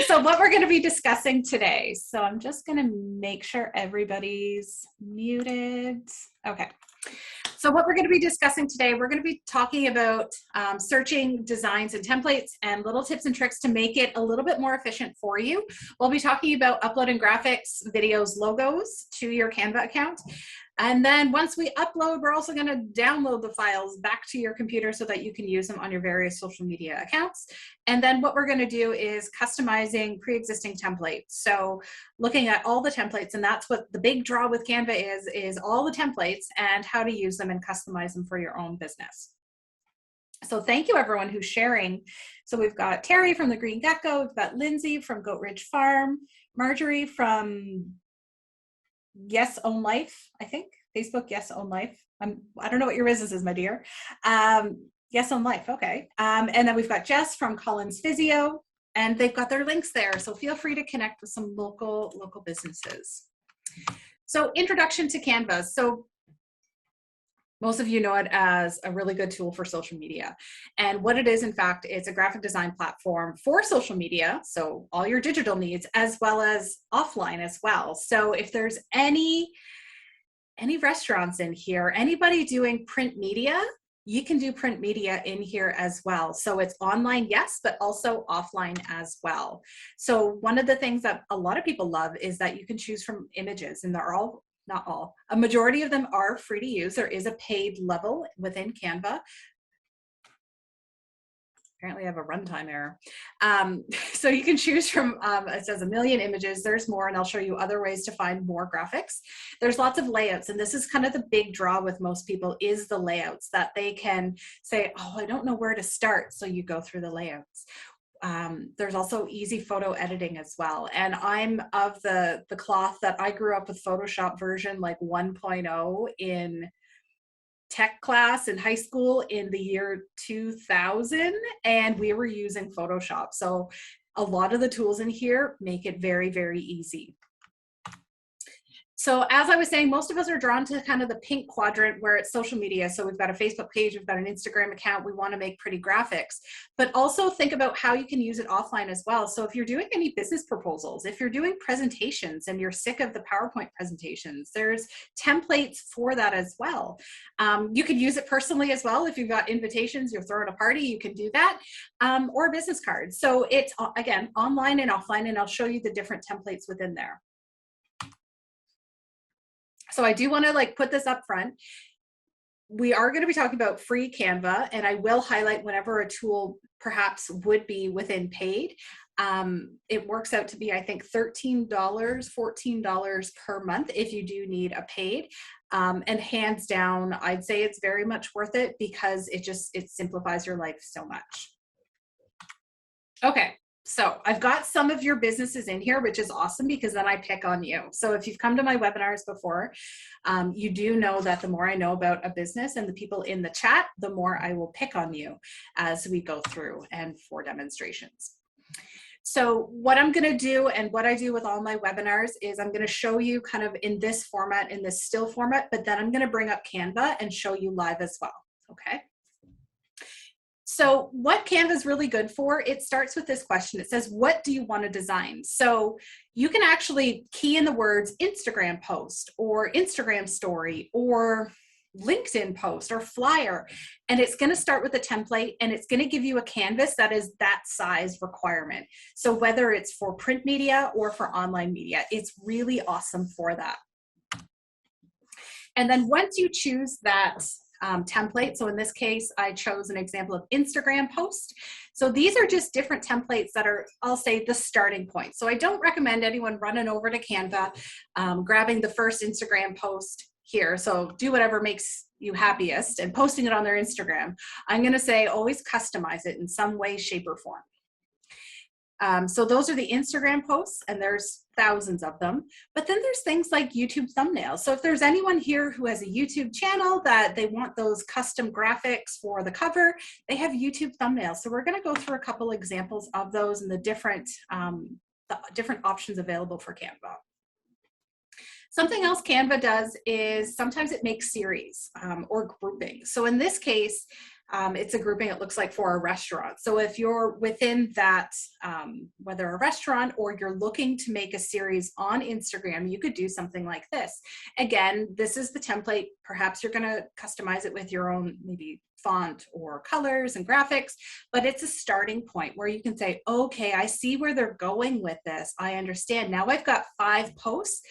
So what we're going to be discussing today. So I'm just going to make sure everybody's muted. Okay. So what we're going to be discussing today, we're going to be talking about searching designs and templates and little tips and tricks to make it a little bit more efficient for you. We'll be talking about uploading graphics, videos, logos to your Canva account. And then once we upload, we're also going to download the files back to your computer so that you can use them on your various social media accounts. And then what we're going to do is customizing pre-existing templates. So looking at all the templates, and that's what the big draw with Canva is all the templates and how to use them and customize them for your own business. So thank you everyone who's sharing. So we've got Terry from the Green Gecko, we've got Lindsay from Goat Ridge Farm, Marjorie from Yes Own Life, I think. Facebook, Yes Own Life. I don't know what your business is, my dear. Yes Own Life, okay. And then we've got Jess from Collins Physio, and they've got their links there. So feel free to connect with some local businesses. So introduction to Canva. So most of you know it as a really good tool for social media. And what it is, in fact, it's a graphic design platform for social media, so all your digital needs, as well as offline as well. So if there's any restaurants in here, anybody doing print media, you can do print media in here as well. So it's online, yes, but also offline as well. So one of the things that a lot of people love is that you can choose from images, and they're all, not all, a majority of them are free to use. There is a paid level within Canva. Apparently I have a runtime error. So you can choose from, it says 1 million images, there's more, and I'll show you other ways to find more graphics. There's lots of layouts, and this is kind of the big draw with most people is the layouts, that they can say, oh, I don't know where to start. So you go through the layouts. There's also easy photo editing as well. And I'm of the cloth that I grew up with Photoshop version like 1.0 in tech class in high school in the year 2000, and we were using Photoshop. So a lot of the tools in here make it very, very easy. So as I was saying, most of us are drawn to kind of the pink quadrant where it's social media. So we've got a Facebook page, we've got an Instagram account, we want to make pretty graphics, but also think about how you can use it offline as well. So if you're doing any business proposals, if you're doing presentations and you're sick of the PowerPoint presentations, there's templates for that as well. You could use it personally as well. If you've got invitations, you're throwing a party, you can do that, or business cards. So it's, again, online and offline, and I'll show you the different templates within there. So I do want to put this up front. We are going to be talking about free Canva, and I will highlight whenever a tool perhaps would be within paid. It works out to be, I think, $13, $14 per month if you do need a paid. And hands down, I'd say it's very much worth it because it simplifies your life so much. Okay. So I've got some of your businesses in here, which is awesome because then I pick on you. So if you've come to my webinars before, you do know that the more I know about a business and the people in the chat, the more I will pick on you as we go through and for demonstrations. So what I'm going to do, and what I do with all my webinars, is I'm going to show you kind of in this format, in this still format, but then I'm going to bring up Canva and show you live as well. Okay. So what Canva is really good for, it starts with this question. It says, what do you want to design? So you can actually key in the words Instagram post or Instagram story or LinkedIn post or flyer, and it's going to start with a template, and it's going to give you a canvas that is that size requirement. So whether it's for print media or for online media, it's really awesome for that. And then once you choose that template. So in this case, I chose an example of Instagram post. So these are just different templates that are, I'll say, the starting point. So I don't recommend anyone running over to Canva, grabbing the first Instagram post here. So do whatever makes you happiest and posting it on their Instagram. I'm going to say always customize it in some way, shape, or form. So those are the Instagram posts, and there's thousands of them. But then there's things like YouTube thumbnails. So if there's anyone here who has a YouTube channel that they want those custom graphics for the cover, they have YouTube thumbnails. So we're going to go through a couple examples of those and the different options available for Canva. Something else Canva does is sometimes it makes series or grouping. So in this case, it's a grouping, it looks like, for a restaurant. So if you're within that, whether a restaurant or you're looking to make a series on Instagram, you could do something like this. Again, this is the template. Perhaps you're going to customize it with your own maybe font or colors and graphics, but it's a starting point where you can say, okay, I see where they're going with this. I understand. Now I've got 5 posts.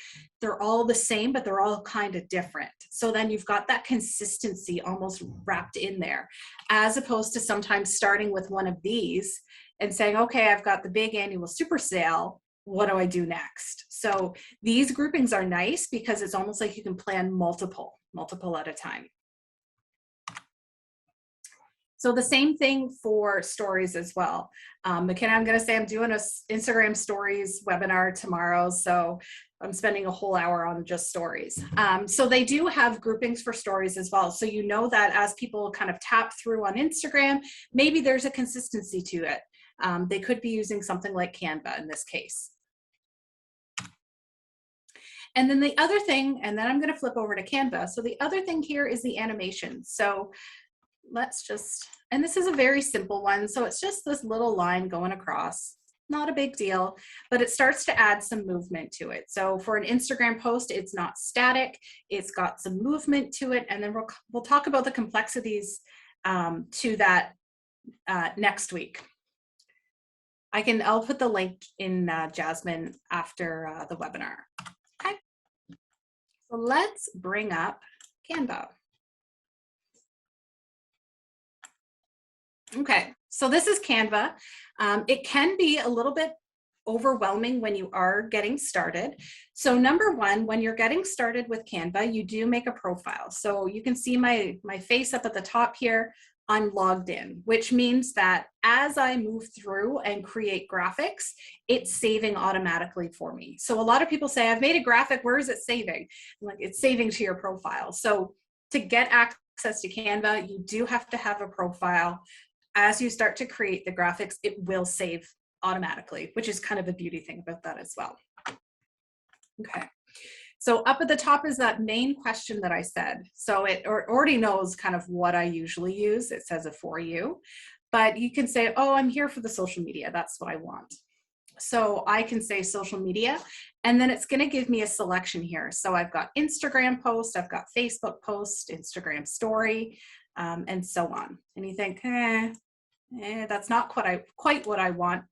They're all the same, but they're all kind of different. So then you've got that consistency almost wrapped in there, as opposed to sometimes starting with one of these and saying, okay, I've got the big annual super sale. What do I do next? So these groupings are nice because it's almost like you can plan multiple at a time. So the same thing for stories as well. McKenna, I'm going to say I'm doing a Instagram stories webinar tomorrow. So I'm spending a whole hour on just stories. So they do have groupings for stories as well. So you know that as people kind of tap through on Instagram, maybe there's a consistency to it. They could be using something like Canva in this case. And then the other thing, and then I'm going to flip over to Canva. So the other thing here is the animation. So let's just, and this is a very simple one. So it's just this little line going across, not a big deal, but it starts to add some movement to it. So for an Instagram post, it's not static, it's got some movement to it. And then we'll talk about the complexities to that next week. I'll put the link in Jasmine after the webinar. Okay, so let's bring up Canva. Okay, so this is Canva. It can be a little bit overwhelming when you are getting started. So number one, when you're getting started with Canva, you do make a profile. So you can see my face up at the top here. I'm logged in, which means that as I move through and create graphics, it's saving automatically for me. So a lot of people say, I've made a graphic, where is it saving? I'm like, it's saving to your profile. So to get access to Canva, you do have to have a profile. As you start to create the graphics, it will save automatically, which is kind of a beauty thing about that as well. Okay, so up at the top is that main question that I said. So it already knows kind of what I usually use. It says it for you, but you can say, oh, I'm here for the social media. That's what I want. So I can say social media, and then it's going to give me a selection here. So I've got Instagram post, I've got Facebook post, Instagram story, and so on. And you think, that's not quite what I want.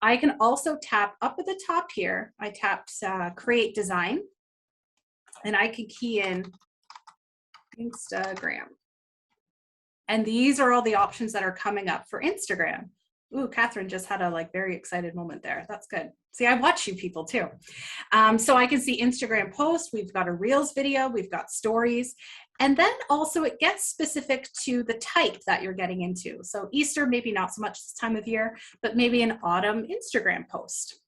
I can also tap up at the top here. I tapped create design, and I can key in Instagram. And these are all the options that are coming up for Instagram. Ooh, Catherine just had a very excited moment there. That's good. See, I watch you people too. So I can see Instagram post, we've got a Reels video, we've got stories, and then also it gets specific to the type that you're getting into. So Easter, maybe not so much this time of year, but maybe an autumn Instagram post.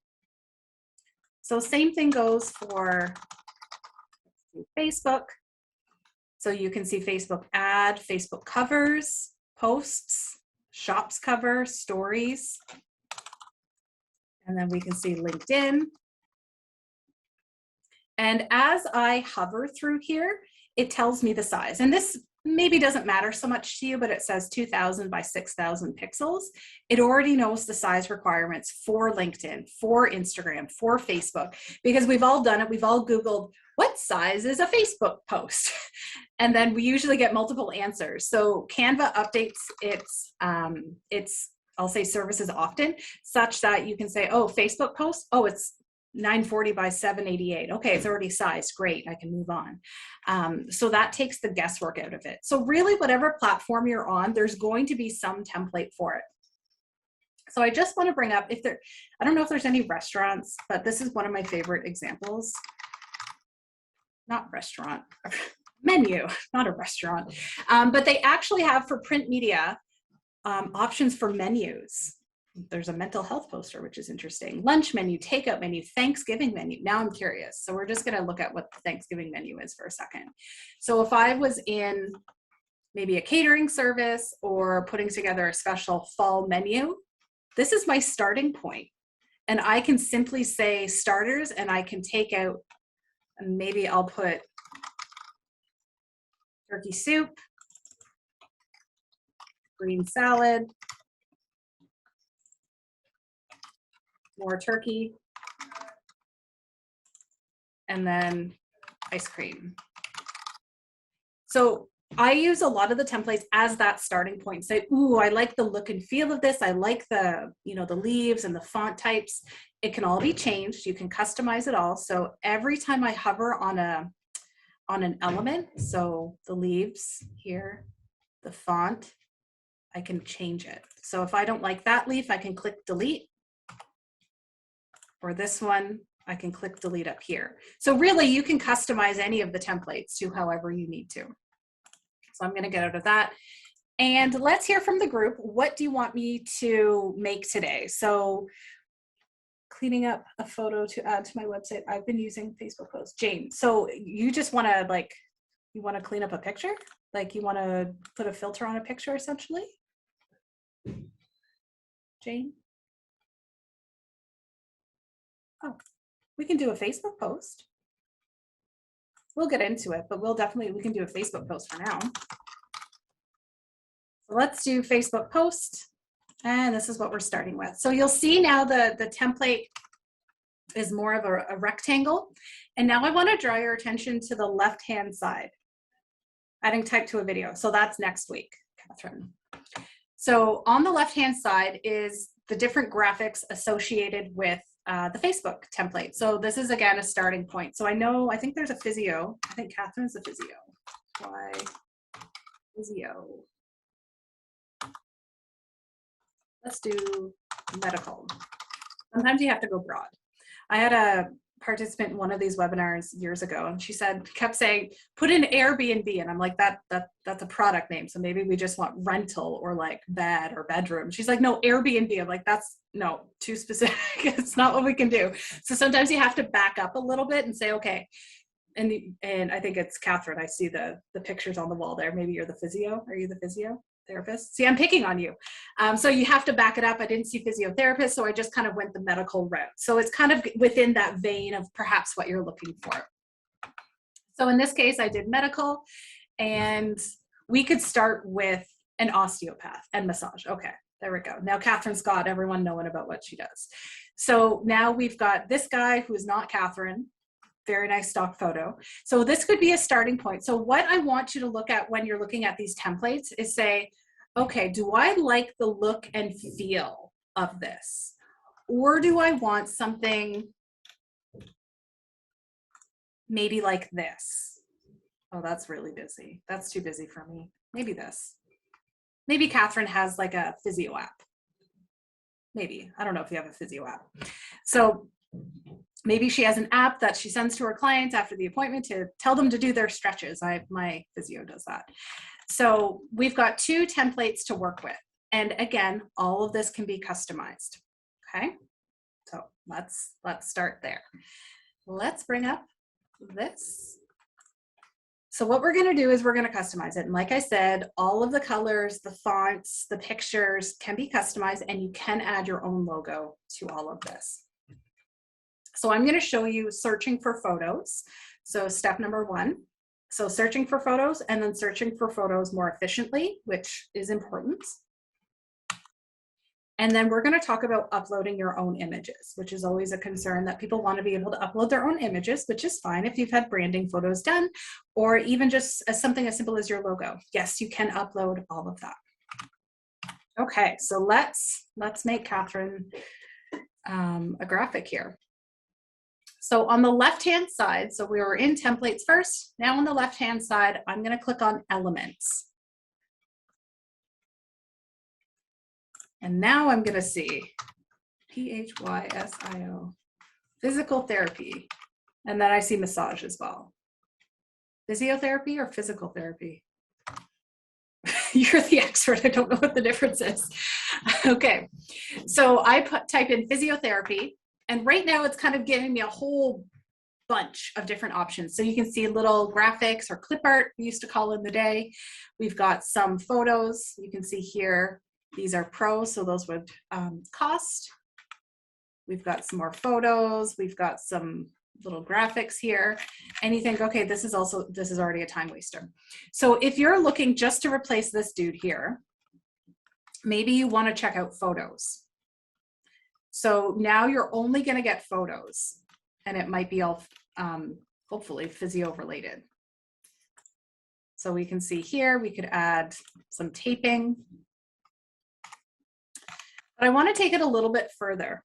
So same thing goes for Facebook. So you can see Facebook ad, Facebook covers, posts, shops cover, stories, and then we can see LinkedIn. And as I hover through here, it tells me the size. And this maybe doesn't matter so much to you, but it says 2000 by 6000 pixels. It already knows the size requirements for LinkedIn, for Instagram, for Facebook, because we've all done it. We've all Googled, what size is a Facebook post? And then we usually get multiple answers. So Canva updates its I'll say services often, such that you can say, oh, Facebook post, oh, it's 940 by 788. Okay, it's already sized. Great, I can move on. So that takes the guesswork out of it. So really, whatever platform you're on, there's going to be some template for it. So I just want to bring up, I don't know if there's any restaurants, but this is one of my favorite examples. Not restaurant, menu, not a restaurant. But they actually have for print media options for menus. There's a mental health poster, which is interesting. Lunch menu, takeout menu, Thanksgiving menu. Now I'm curious. So we're just going to look at what the Thanksgiving menu is for a second. So if I was in maybe a catering service or putting together a special fall menu, this is my starting point. And I can simply say starters, and I can take out, and maybe I'll put turkey soup, green salad, more turkey, and then ice cream. So I use a lot of the templates as that starting point. Say, ooh, I like the look and feel of this. I like the, you know, the leaves and the font types. It can all be changed. You can customize it all. So every time I hover on an element, so the leaves here, the font, I can change it. So if I don't like that leaf, I can click delete. Or this one, I can click delete up here. So really you can customize any of the templates to however you need to. So I'm going to get out of that. And let's hear from the group. What do you want me to make today? So cleaning up a photo to add to my website. I've been using Facebook posts. Jane, so you just want to you want to clean up a picture? Like you want to put a filter on a picture essentially? Jane? Oh, we can do a Facebook post. We'll get into it, but we can do a Facebook post for now. So let's do Facebook post. And this is what we're starting with. So you'll see now the template is more of a rectangle. And now I want to draw your attention to the left-hand side. Adding type to a video. So that's next week, Catherine. So on the left-hand side is the different graphics associated with the Facebook template. So this is, again, a starting point. So I think there's a physio. I think Catherine's a physio. Why physio? Let's do medical. Sometimes you have to go broad. I had a participant in one of these webinars years ago, and she kept saying, put in Airbnb. And I'm like, that's a product name. So maybe we just want rental or like bed or bedroom. She's like, no, Airbnb. I'm like, no, too specific. It's not what we can do. So sometimes you have to back up a little bit and say, okay. And I think it's Catherine. I see the pictures on the wall there. Maybe you're the physio. Are you the physio therapist? See, I'm picking on you. So you have to back it up. I didn't see physiotherapist, so I just kind of went the medical route. So it's kind of within that vein of perhaps what you're looking for. So in this case, I did medical, and we could start with an osteopath and massage. Okay, there we go. Now Catherine's got everyone knowing about what she does. So now we've got this guy who's not Catherine. Very nice stock photo. So this could be a starting point. So what I want you to look at when you're looking at these templates is say, okay, do I like the look and feel of this? Or do I want something maybe like this? Oh, that's really busy. That's too busy for me. Maybe this. Maybe Catherine has like a physio app. Maybe. I don't know if you have a physio app. So maybe she has an app that she sends to her clients after the appointment to tell them to do their stretches. My physio does that. So we've got 2 templates to work with. And again, all of this can be customized. Okay, so let's start there. Let's bring up this. So what we're going to do is we're going to customize it. And like I said, all of the colors, the fonts, the pictures can be customized, and you can add your own logo to all of this. So I'm going to show you searching for photos. So step number 1. So searching for photos, and then searching for photos more efficiently, which is important. And then we're going to talk about uploading your own images, which is always a concern that people want to be able to upload their own images, which is fine if you've had branding photos done, or even just something as simple as your logo. Yes, you can upload all of that. Okay, so let's make Catherine a graphic here. So on the left-hand side, so we were in templates first. Now on the left-hand side, I'm going to click on elements. And now I'm going to see PHYSIO, physical therapy. And then I see massage as well. Physiotherapy or physical therapy? You're the expert. I don't know what the difference is. Okay, so I type in physiotherapy. And right now it's kind of giving me a whole bunch of different options. So you can see little graphics or clip art, we used to call in the day. We've got some photos. You can see here, these are pro, so those would cost. We've got some more photos. We've got some little graphics here. And you think, okay, this is already a time waster. So if you're looking just to replace this dude here, maybe you want to check out photos. So now you're only going to get photos, and it might be all hopefully physio related. So we can see here, we could add some taping. But I want to take it a little bit further.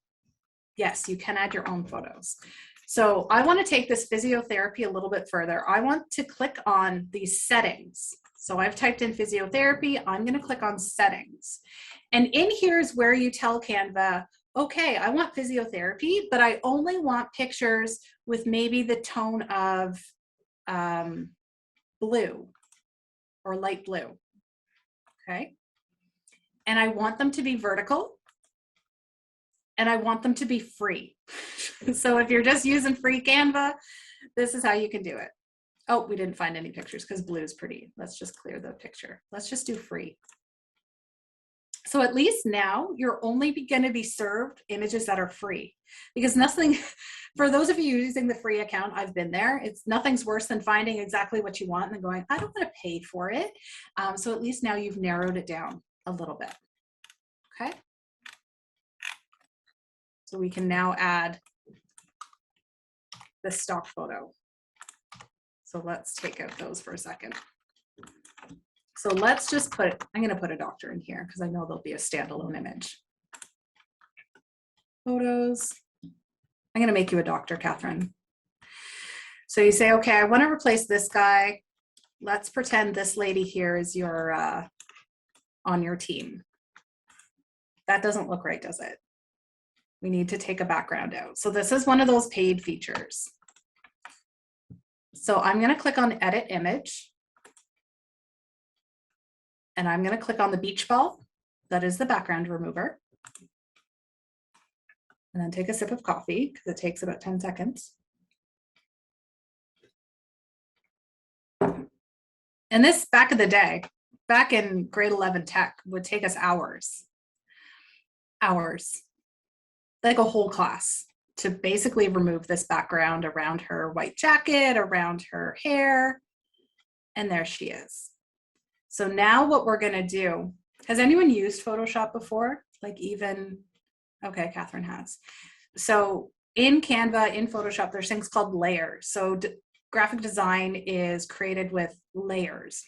Yes, you can add your own photos. So I want to take this physiotherapy a little bit further. I want to click on these settings. So I've typed in physiotherapy. I'm going to click on settings. And in here is where you tell Canva, okay, I want physiotherapy, but I only want pictures with maybe the tone of blue or light blue. Okay. And I want them to be vertical. And I want them to be free. So if you're just using free Canva, this is how you can do it. Oh, we didn't find any pictures because blue is pretty. Let's just clear the picture. Let's just do free. So at least now you're only going to be served images that are free, because nothing, for those of you using the free account, I've been there. Nothing's worse than finding exactly what you want and then going, I don't want to pay for it. So at least now you've narrowed it down a little bit. Okay. So we can now add the stock photo. So let's take out those for a second. So let's just put, I'm going to put a doctor in here because I know there'll be a standalone image. Photos. I'm going to make you a doctor, Catherine. So you say, okay, I want to replace this guy. Let's pretend this lady here is your on your team. That doesn't look right, does it? We need to take a background out. So this is one of those paid features. So I'm going to click on edit image. And I'm going to click on the beach ball. That is the background remover. And then take a sip of coffee because it takes about 10 seconds. And this back in the day, back in grade 11 tech, would take us hours. Hours. Like a whole class to basically remove this background around her white jacket, around her hair. And there she is. So now what we're going to do, has anyone used Photoshop before? Like even, okay, Catherine has. So in Canva, in Photoshop, there's things called layers. So graphic design is created with layers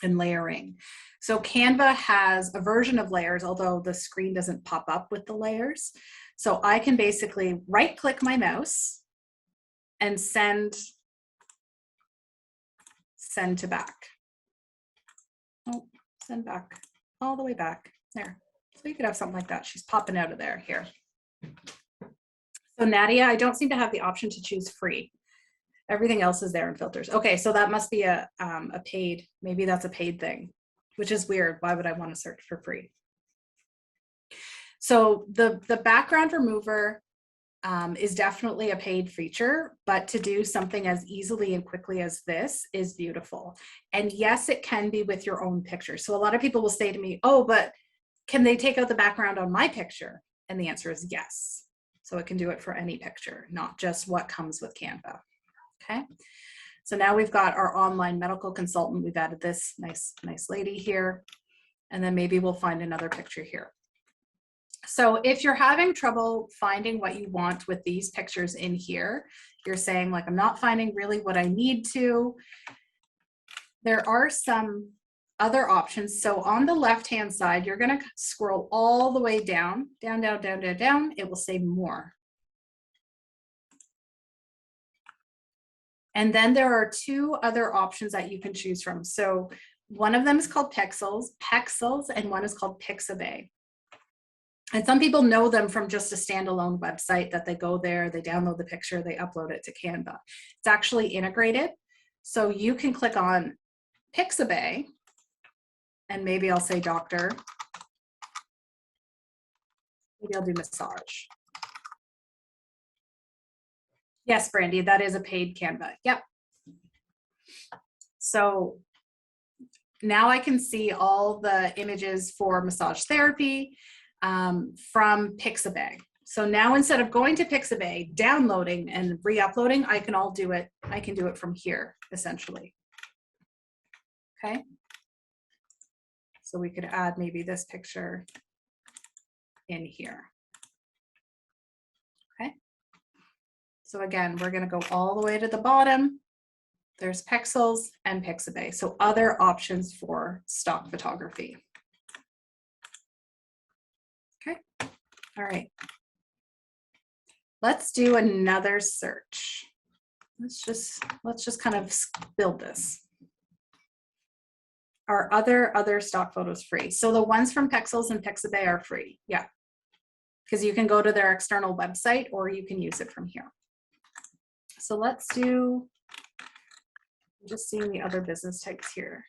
and layering. So Canva has a version of layers, although the screen doesn't pop up with the layers. So I can basically right click my mouse and send to back. Oh, send back, all the way back there. So you could have something like that. She's popping out of there here. So Nadia, I don't seem to have the option to choose free. Everything else is there in filters. Okay, so that must be a paid, maybe that's a paid thing, which is weird. Why would I want to search for free? So the background remover is definitely a paid feature, but to do something as easily and quickly as this is beautiful. And yes, it can be with your own picture. So a lot of people will say to me, oh, but can they take out the background on my picture? And the answer is yes. So it can do it for any picture, not just what comes with Canva. Okay. So now we've got our online medical consultant. We've added this nice lady here, and then maybe we'll find another picture here. So if you're having trouble finding what you want with these pictures in here, you're saying like, I'm not finding really what I need to, there are some other options. So on the left-hand side, you're going to scroll all the way down, down, down, down, down, down. It will say more. And then there are two other options that you can choose from. So one of them is called Pexels, and one is called Pixabay. And some people know them from just a standalone website that they go there, they download the picture, they upload it to Canva. It's actually integrated. So you can click on Pixabay, and maybe I'll say doctor. Maybe I'll do massage. Yes, Brandy, that is a paid Canva. Yep. So now I can see all the images for massage therapy from Pixabay. So now instead of going to Pixabay, downloading and re-uploading, I can do it from here, essentially. Okay. So we could add maybe this picture in here. Okay. So again, we're going to go all the way to the bottom. There's Pexels and Pixabay. So other options for stock photography. Okay. All right. Let's do another search. Let's just kind of build this. Are other stock photos free? So the ones from Pexels and Pixabay are free. Yeah. Because you can go to their external website or you can use it from here. So let's do, just seeing the other business types here.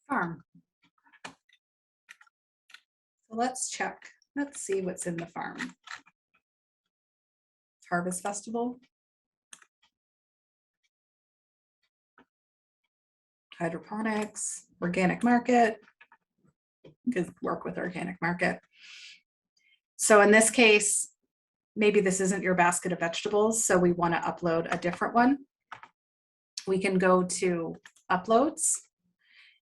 Farm. So let's check. Let's see what's in the farm. Harvest Festival. Hydroponics, organic market. You could work with organic market. So in this case, maybe this isn't your basket of vegetables, so we want to upload a different one. We can go to uploads,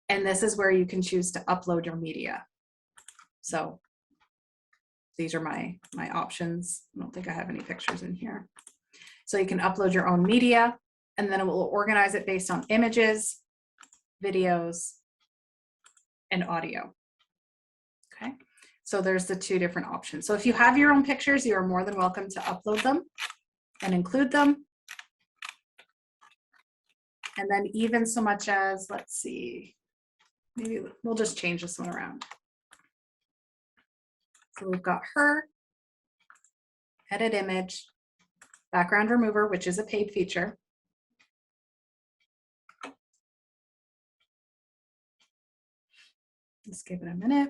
and this is where you can choose to upload your media. So these are my options. I don't think I have any pictures in here. So you can upload your own media, and then it will organize it based on images, videos, and audio. Okay, so there's the two different options. So if you have your own pictures, you are more than welcome to upload them and include them. And then even so much as, let's see, maybe we'll just change this one around. So we've got her, edit image, background remover, which is a paid feature. Let's give it a minute.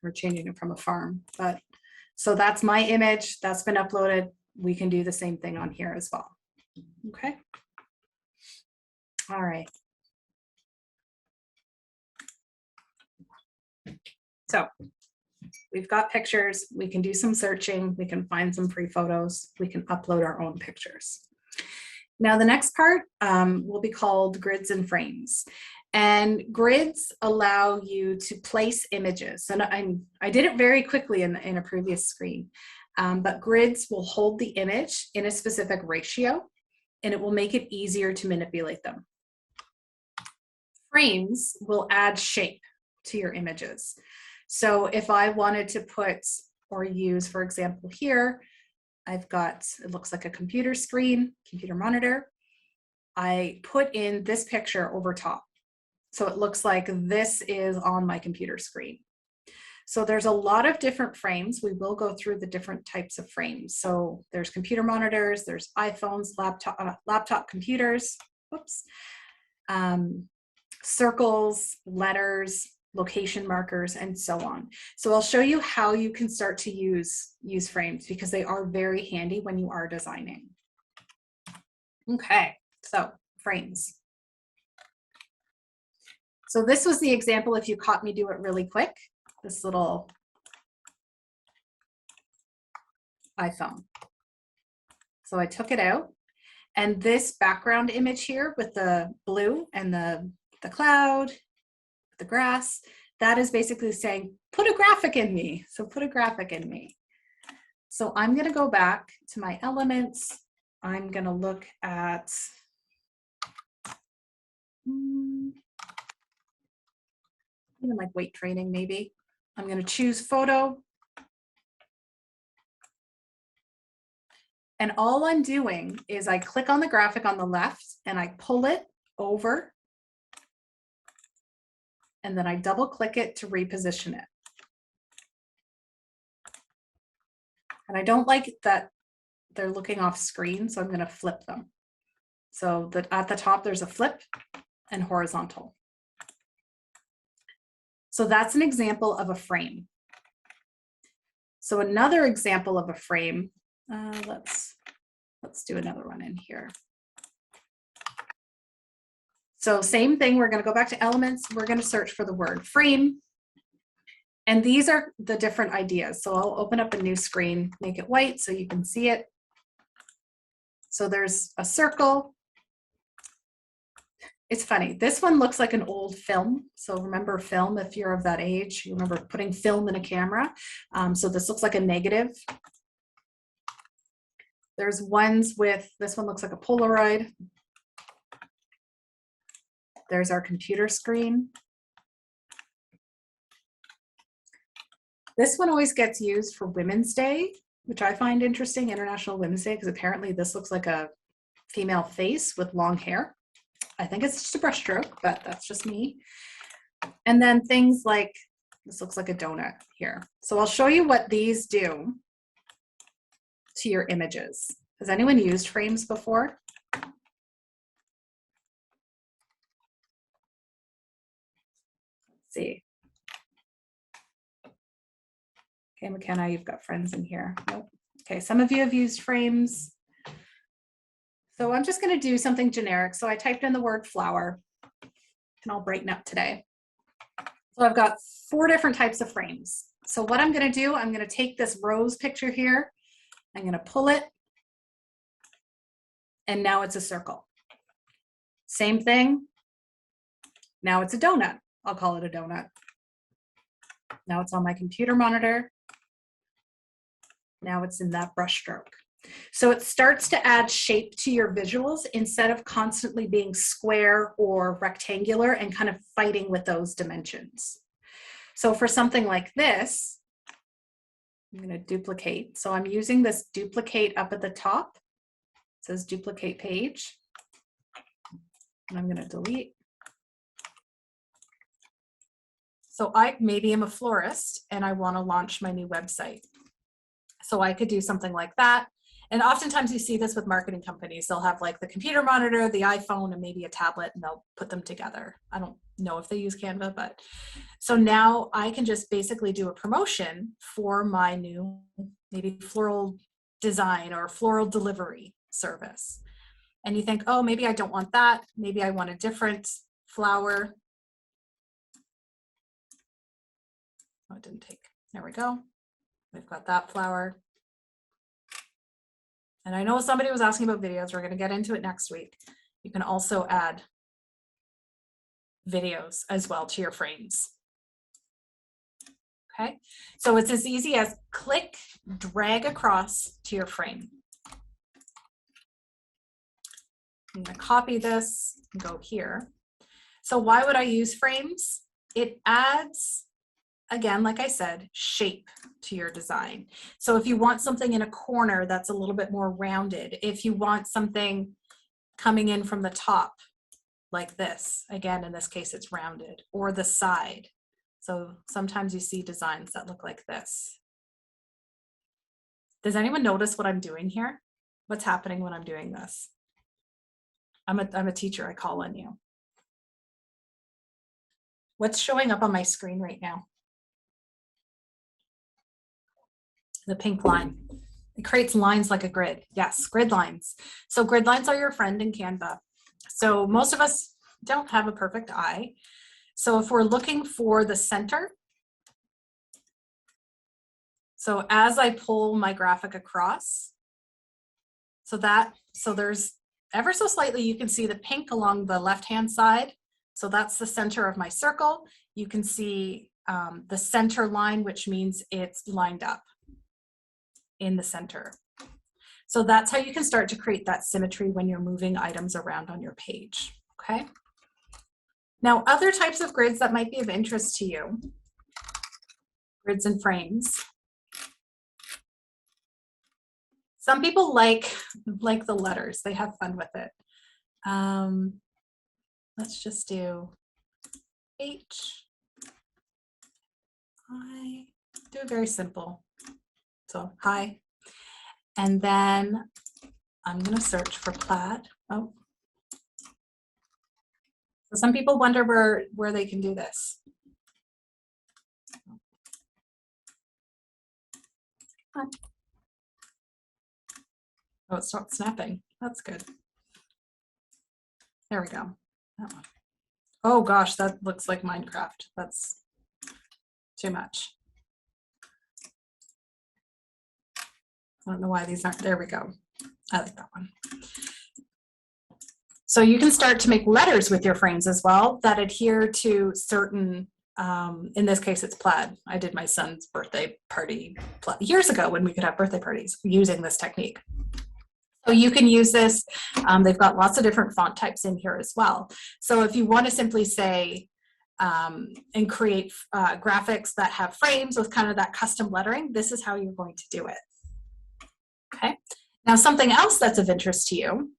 We're changing it from a farm, but so that's my image that's been uploaded. We can do the same thing on here as well. Okay. All right. So we've got pictures. We can do some searching. We can find some free photos. We can upload our own pictures. Now the next part will be called grids and frames. And grids allow you to place images. And I did it very quickly in a previous screen, but grids will hold the image in a specific ratio, and it will make it easier to manipulate them. Frames will add shape to your images. So if I wanted to put or use, for example, here, I've got, it looks like a computer screen, computer monitor. I put in this picture over top. So it looks like this is on my computer screen. So there's a lot of different frames. We will go through the different types of frames. So there's computer monitors, there's iPhones, laptop computers, whoops, circles, letters, location markers, and so on. So I'll show you how you can start to use frames because they are very handy when you are designing. Okay, so frames. So this was the example if you caught me do it really quick, this little iPhone. So I took it out, and this background image here with the blue and the cloud, the grass, that is basically saying, put a graphic in me. So put a graphic in me. So I'm gonna go back to my elements. I'm gonna look at, even like weight training maybe. I'm gonna choose photo. And all I'm doing is I click on the graphic on the left and I pull it over. And then I double click it to reposition it. And I don't like that they're looking off screen, so I'm gonna flip them. So that at the top, there's a flip and horizontal. So that's an example of a frame. So another example of a frame, let's do another one in here. So same thing, we're going to go back to elements. We're going to search for the word frame. And these are the different ideas. So I'll open up a new screen, make it white so you can see it. So there's a circle. It's funny. This one looks like an old film. So remember film, if you're of that age, you remember putting film in a camera. So this looks like a negative. There's ones with, this one looks like a Polaroid. There's our computer screen. This one always gets used for Women's Day, which I find interesting, International Women's Day, because apparently this looks like a female face with long hair. I think it's just a brush stroke, but that's just me. And then things like, this looks like a donut here. So I'll show you what these do to your images. Has anyone used frames before? Let's see. Okay, McKenna, you've got friends in here. Nope. Okay, some of you have used frames. So I'm just going to do something generic. So I typed in the word flower, and I'll brighten up today. So I've got 4 different types of frames. So what I'm going to do, I'm going to take this rose picture here. I'm going to pull it. And now it's a circle. Same thing. Now it's a donut. I'll call it a donut. Now it's on my computer monitor. Now it's in that brush stroke. So it starts to add shape to your visuals instead of constantly being square or rectangular and kind of fighting with those dimensions. So for something like this, I'm going to duplicate. So I'm using this duplicate up at the top. It says duplicate page. And I'm going to delete. So I maybe am a florist and I want to launch my new website. So I could do something like that. And oftentimes you see this with marketing companies. They'll have like the computer monitor, the iPhone, and maybe a tablet, and they'll put them together. I don't know if they use Canva, but so now I can just basically do a promotion for my new maybe floral design or floral delivery service. And you think, oh, maybe I don't want that. Maybe I want a different flower. Oh, it didn't take. There we go. We've got that flower. And I know somebody was asking about videos. We're going to get into it next week. You can also add videos as well to your frames. Okay, so it's as easy as click, drag across to your frame. I'm going to copy this and go here. So why would I use frames? It adds, again, like I said, shape to your design. So if you want something in a corner that's a little bit more rounded, if you want something coming in from the top like this, again, in this case, it's rounded, or the side. So sometimes you see designs that look like this. Does anyone notice what I'm doing here? What's happening when I'm doing this? I'm a teacher, I call on you. What's showing up on my screen right now? The pink line. It creates lines like a grid. Yes, grid lines. So grid lines are your friend in Canva. So most of us don't have a perfect eye. So if we're looking for the center, so as I pull my graphic across, so there's ever so slightly, you can see the pink along the left-hand side. So that's the center of my circle. You can see the center line, which means it's lined up in the center. So that's how you can start to create that symmetry when you're moving items around on your page, okay? Now, other types of grids that might be of interest to you, grids and frames. Some people like the letters, they have fun with it. Let's just do H, I, do it very simple. So hi, and then I'm gonna search for plaid. Oh, so some people wonder where they can do this. Oh, it stopped snapping. That's good. There we go. That one. Oh gosh, that looks like Minecraft. That's too much. I don't know why these aren't, there we go. I like that one. So you can start to make letters with your frames as well that adhere to certain, in this case it's plaid. I did my son's birthday party years ago when we could have birthday parties using this technique. So you can use this. They've got lots of different font types in here as well. So if you want to simply say, and create graphics that have frames with kind of that custom lettering, this is how you're going to do it. Okay. Now something else that's of interest to you,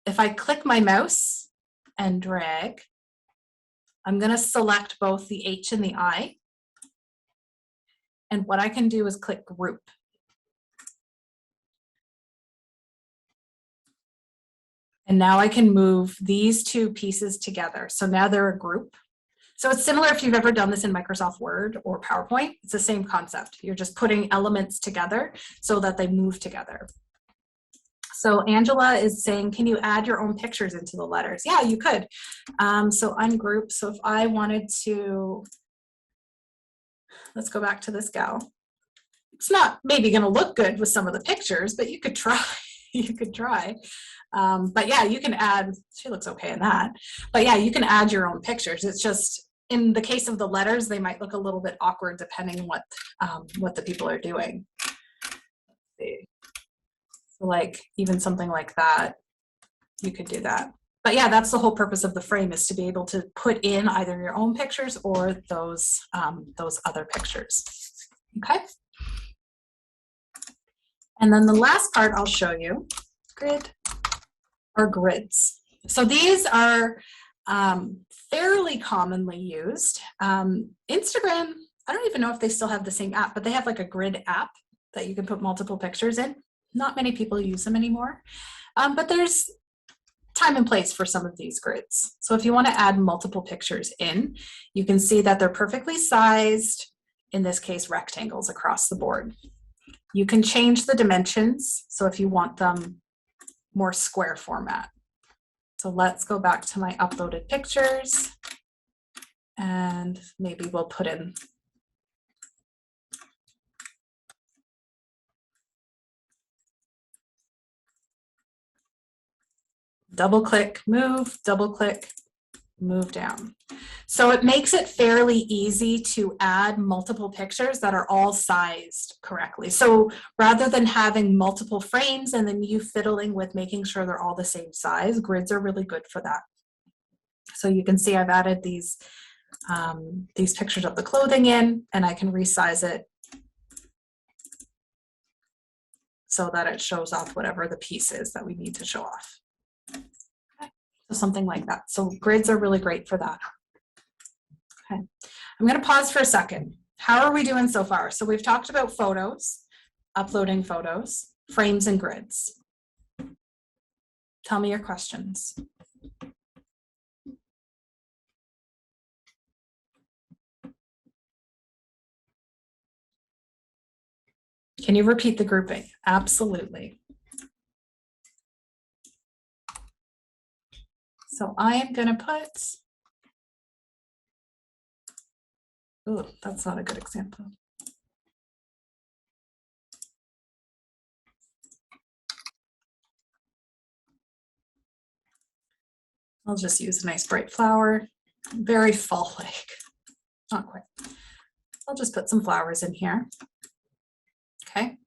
if I click my mouse and drag, I'm going to select both the H and the I. And what I can do is click group. And now I can move these two pieces together. So now they're a group. So it's similar if you've ever done this in Microsoft Word or PowerPoint. It's the same concept. You're just putting elements together so that they move together. So Angela is saying, can you add your own pictures into the letters? Yeah, you could. So ungroup. So if I wanted to, let's go back to this gal. It's not maybe going to look good with some of the pictures, but you could try. You could try. But yeah, you can add, she looks okay in that. But yeah, you can add your own pictures. It's just, in the case of the letters, they might look a little bit awkward depending on what the people are doing. Let's see. So like even something like that, you could do that. But yeah, that's the whole purpose of the frame, is to be able to put in either your own pictures or those other pictures. Okay. And then the last part I'll show you, grid, are grids. So these are fairly commonly used. Instagram, I don't even know if they still have the same app, but they have like a grid app that you can put multiple pictures in. Not many people use them anymore, but there's time and place for some of these grids. So if you want to add multiple pictures in, you can see that they're perfectly sized, in this case, rectangles across the board. You can change the dimensions. So if you want them more square format. So let's go back to my uploaded pictures and maybe we'll put in double click, move, double click, move down. So it makes it fairly easy to add multiple pictures that are all sized correctly. So rather than having multiple frames and then you fiddling with making sure they're all the same size, grids are really good for that. So you can see I've added these pictures of the clothing in, and I can resize it so that it shows off whatever the piece is that we need to show off. Okay. So something like that. So grids are really great for that. Okay, I'm going to pause for a second. How are we doing so far? So we've talked about photos, uploading photos, frames, and grids. Tell me your questions. Can you repeat the grouping? Absolutely. So I am going to put, oh, that's not a good example. I'll just use a nice bright flower, very fall-like, not quite. I'll just put some flowers in here. Okay,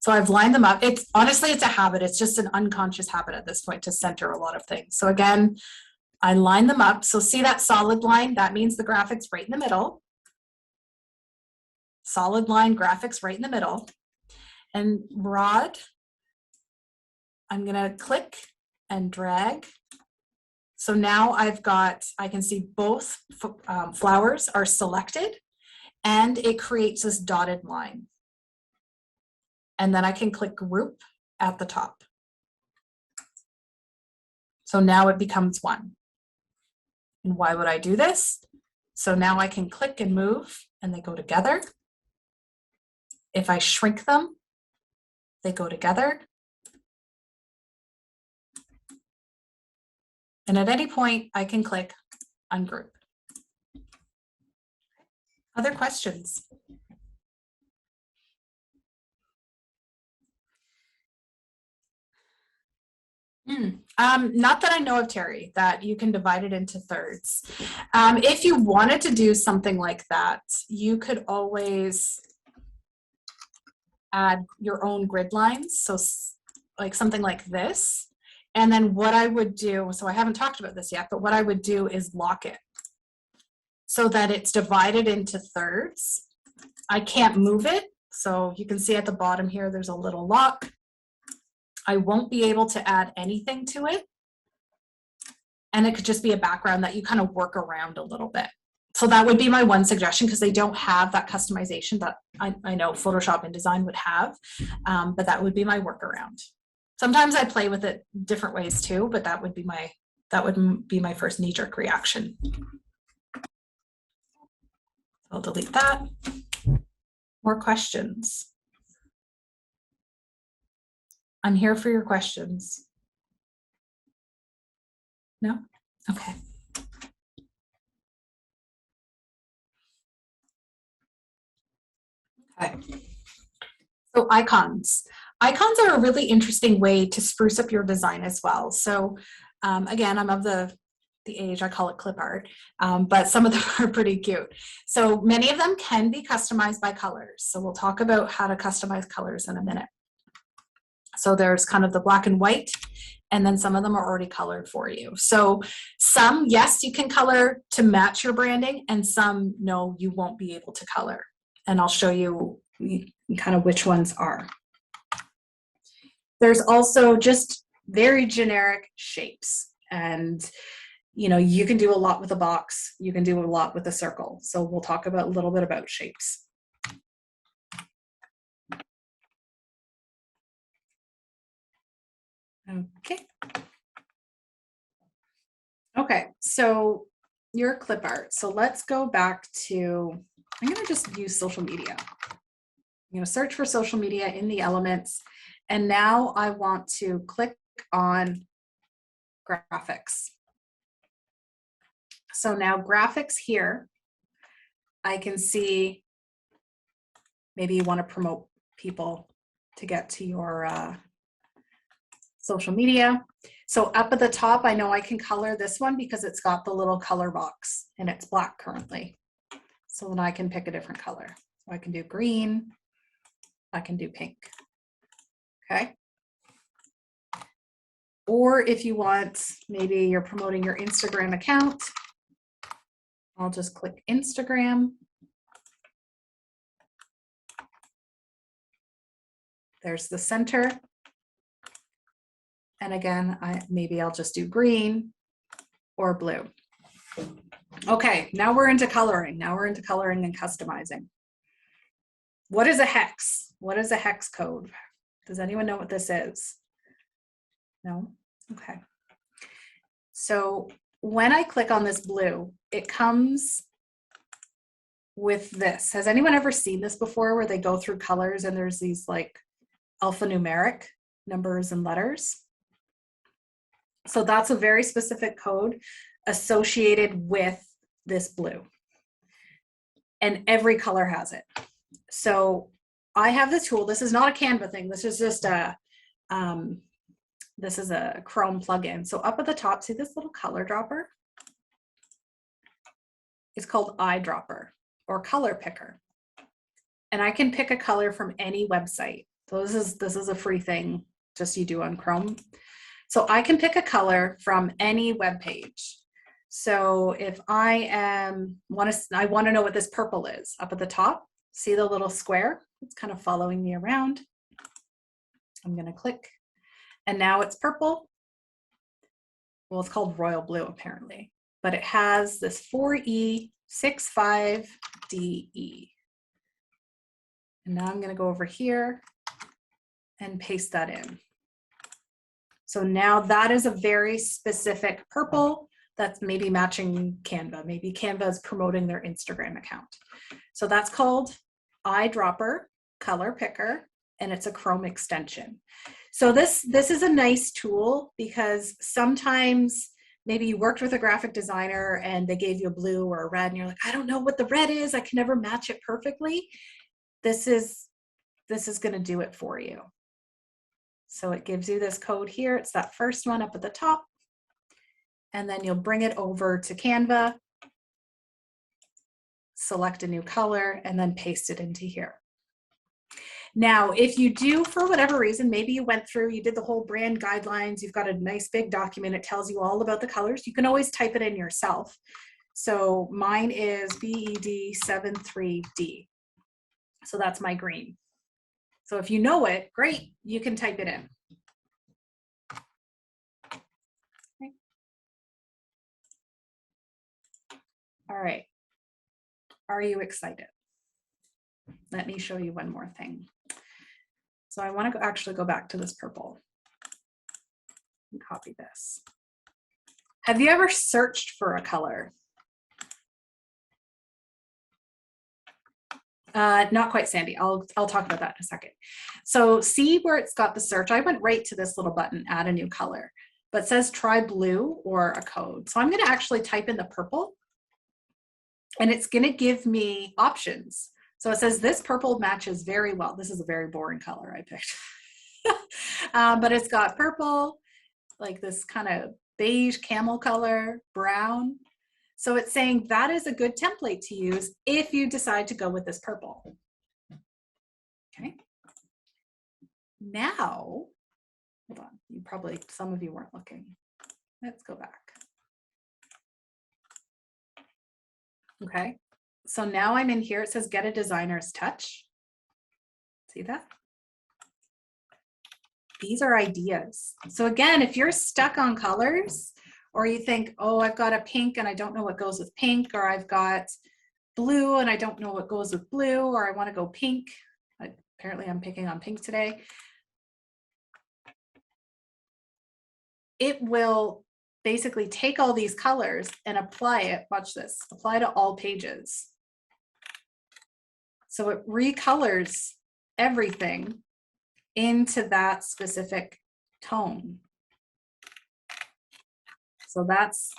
so I've lined them up. It's honestly, it's a habit. It's just an unconscious habit at this point to center a lot of things. So again, I line them up. So see that solid line? That means the graphic's right in the middle. Solid line, graphics right in the middle. And rod, I'm gonna click and drag. So now I've got, I can see both flowers are selected and it creates this dotted line. And then I can click group at the top. So now it becomes one. And why would I do this? So now I can click and move and they go together. If I shrink them, they go together. And at any point I can click ungroup. Other questions? Not that I know of, Terry, that you can divide it into thirds. If you wanted to do something like that, you could always add your own grid lines. So like something like this. And then what I would do, so I haven't talked about this yet, but what I would do is lock it so that it's divided into thirds. I can't move it. So you can see at the bottom here, there's a little lock. I won't be able to add anything to it. And it could just be a background that you kind of work around a little bit. So that would be my one suggestion, because they don't have that customization that I know Photoshop and InDesign would have, but that would be my workaround. Sometimes I play with it different ways too, but that would be my first knee-jerk reaction. I'll delete that. More questions? I'm here for your questions. No? Okay. Okay. So icons. Icons are a really interesting way to spruce up your design as well. So again, I'm of the age, I call it clip art, but some of them are pretty cute. So many of them can be customized by colors. So we'll talk about how to customize colors in a minute. So there's kind of the black and white, and then some of them are already colored for you. So some, yes, you can color to match your branding, and some, no, you won't be able to color. And I'll show you kind of which ones are. There's also just very generic shapes, and you can do a lot with a box, you can do a lot with a circle. So we'll talk about a little bit about shapes. Okay, so your clip art. So let's go back to, I'm going to just use social media. I'm going to search for social media in the elements, and now I want to click on graphics. So now graphics here, I can see maybe you want to promote people to get to your social media. So up at the top, I know I can color this one because it's got the little color box and it's black currently. So then I can pick a different color. So I can do green, I can do pink, okay? Or if you want, maybe you're promoting your Instagram account, I'll just click Instagram. There's the center. And again, maybe I'll just do green or blue. Okay, now we're into coloring. Now we're into coloring and customizing. What is a hex? What is a hex code? Does anyone know what this is? No? Okay. So when I click on this blue, it comes with this. Has anyone ever seen this before, where they go through colors and there's these like alphanumeric numbers and letters? So that's a very specific code associated with this blue. And every color has it. So I have the tool. This is not a Canva thing. This is just a Chrome plugin. So up at the top, see this little color dropper? It's called eyedropper or color picker. And I can pick a color from any website. So this is a free thing just you do on Chrome. So I can pick a color from any web page. So if I want to know what this purple is, up at the top, see the little square? It's kind of following me around. I'm going to click, and now it's purple. Well, it's called royal blue apparently, but it has this 4E65DE. And now I'm going to go over here and paste that in. So now that is a very specific purple that's maybe matching Canva. Maybe Canva is promoting their Instagram account. So that's called eyedropper color picker, and it's a Chrome extension. So this is a nice tool because sometimes maybe you worked with a graphic designer and they gave you a blue or a red and you're like, I don't know what the red is. I can never match it perfectly. This is going to do it for you. So it gives you this code here. It's that first one up at the top. And then you'll bring it over to Canva, select a new color, and then paste it into here. Now, if you do, for whatever reason, maybe you went through, you did the whole brand guidelines, you've got a nice big document, it tells you all about the colors, you can always type it in yourself. So mine is BED73D. So that's my green. So if you know it, great, you can type it in. Okay. All right. Are you excited? Let me show you one more thing. So I want to actually go back to this purple and copy this. Have you ever searched for a color? Not quite, Sandy. I'll talk about that in a second. So see where it's got the search. I went right to this little button, add a new color, but it says try blue or a code. So I'm going to actually type in the purple and it's going to give me options. So it says this purple matches very well. This is a very boring color I picked. But it's got purple, like this kind of beige camel color, brown. So it's saying that is a good template to use if you decide to go with this purple. Okay. Now, hold on, some of you weren't looking. Let's go back. Okay. So now I'm in here, it says get a designer's touch. See that? These are ideas. So again, if you're stuck on colors or you think, oh, I've got a pink and I don't know what goes with pink, or I've got blue and I don't know what goes with blue, or I want to go pink. Apparently I'm picking on pink today. It will basically take all these colors and apply it, watch this, apply to all pages. So it recolors everything into that specific tone. So that's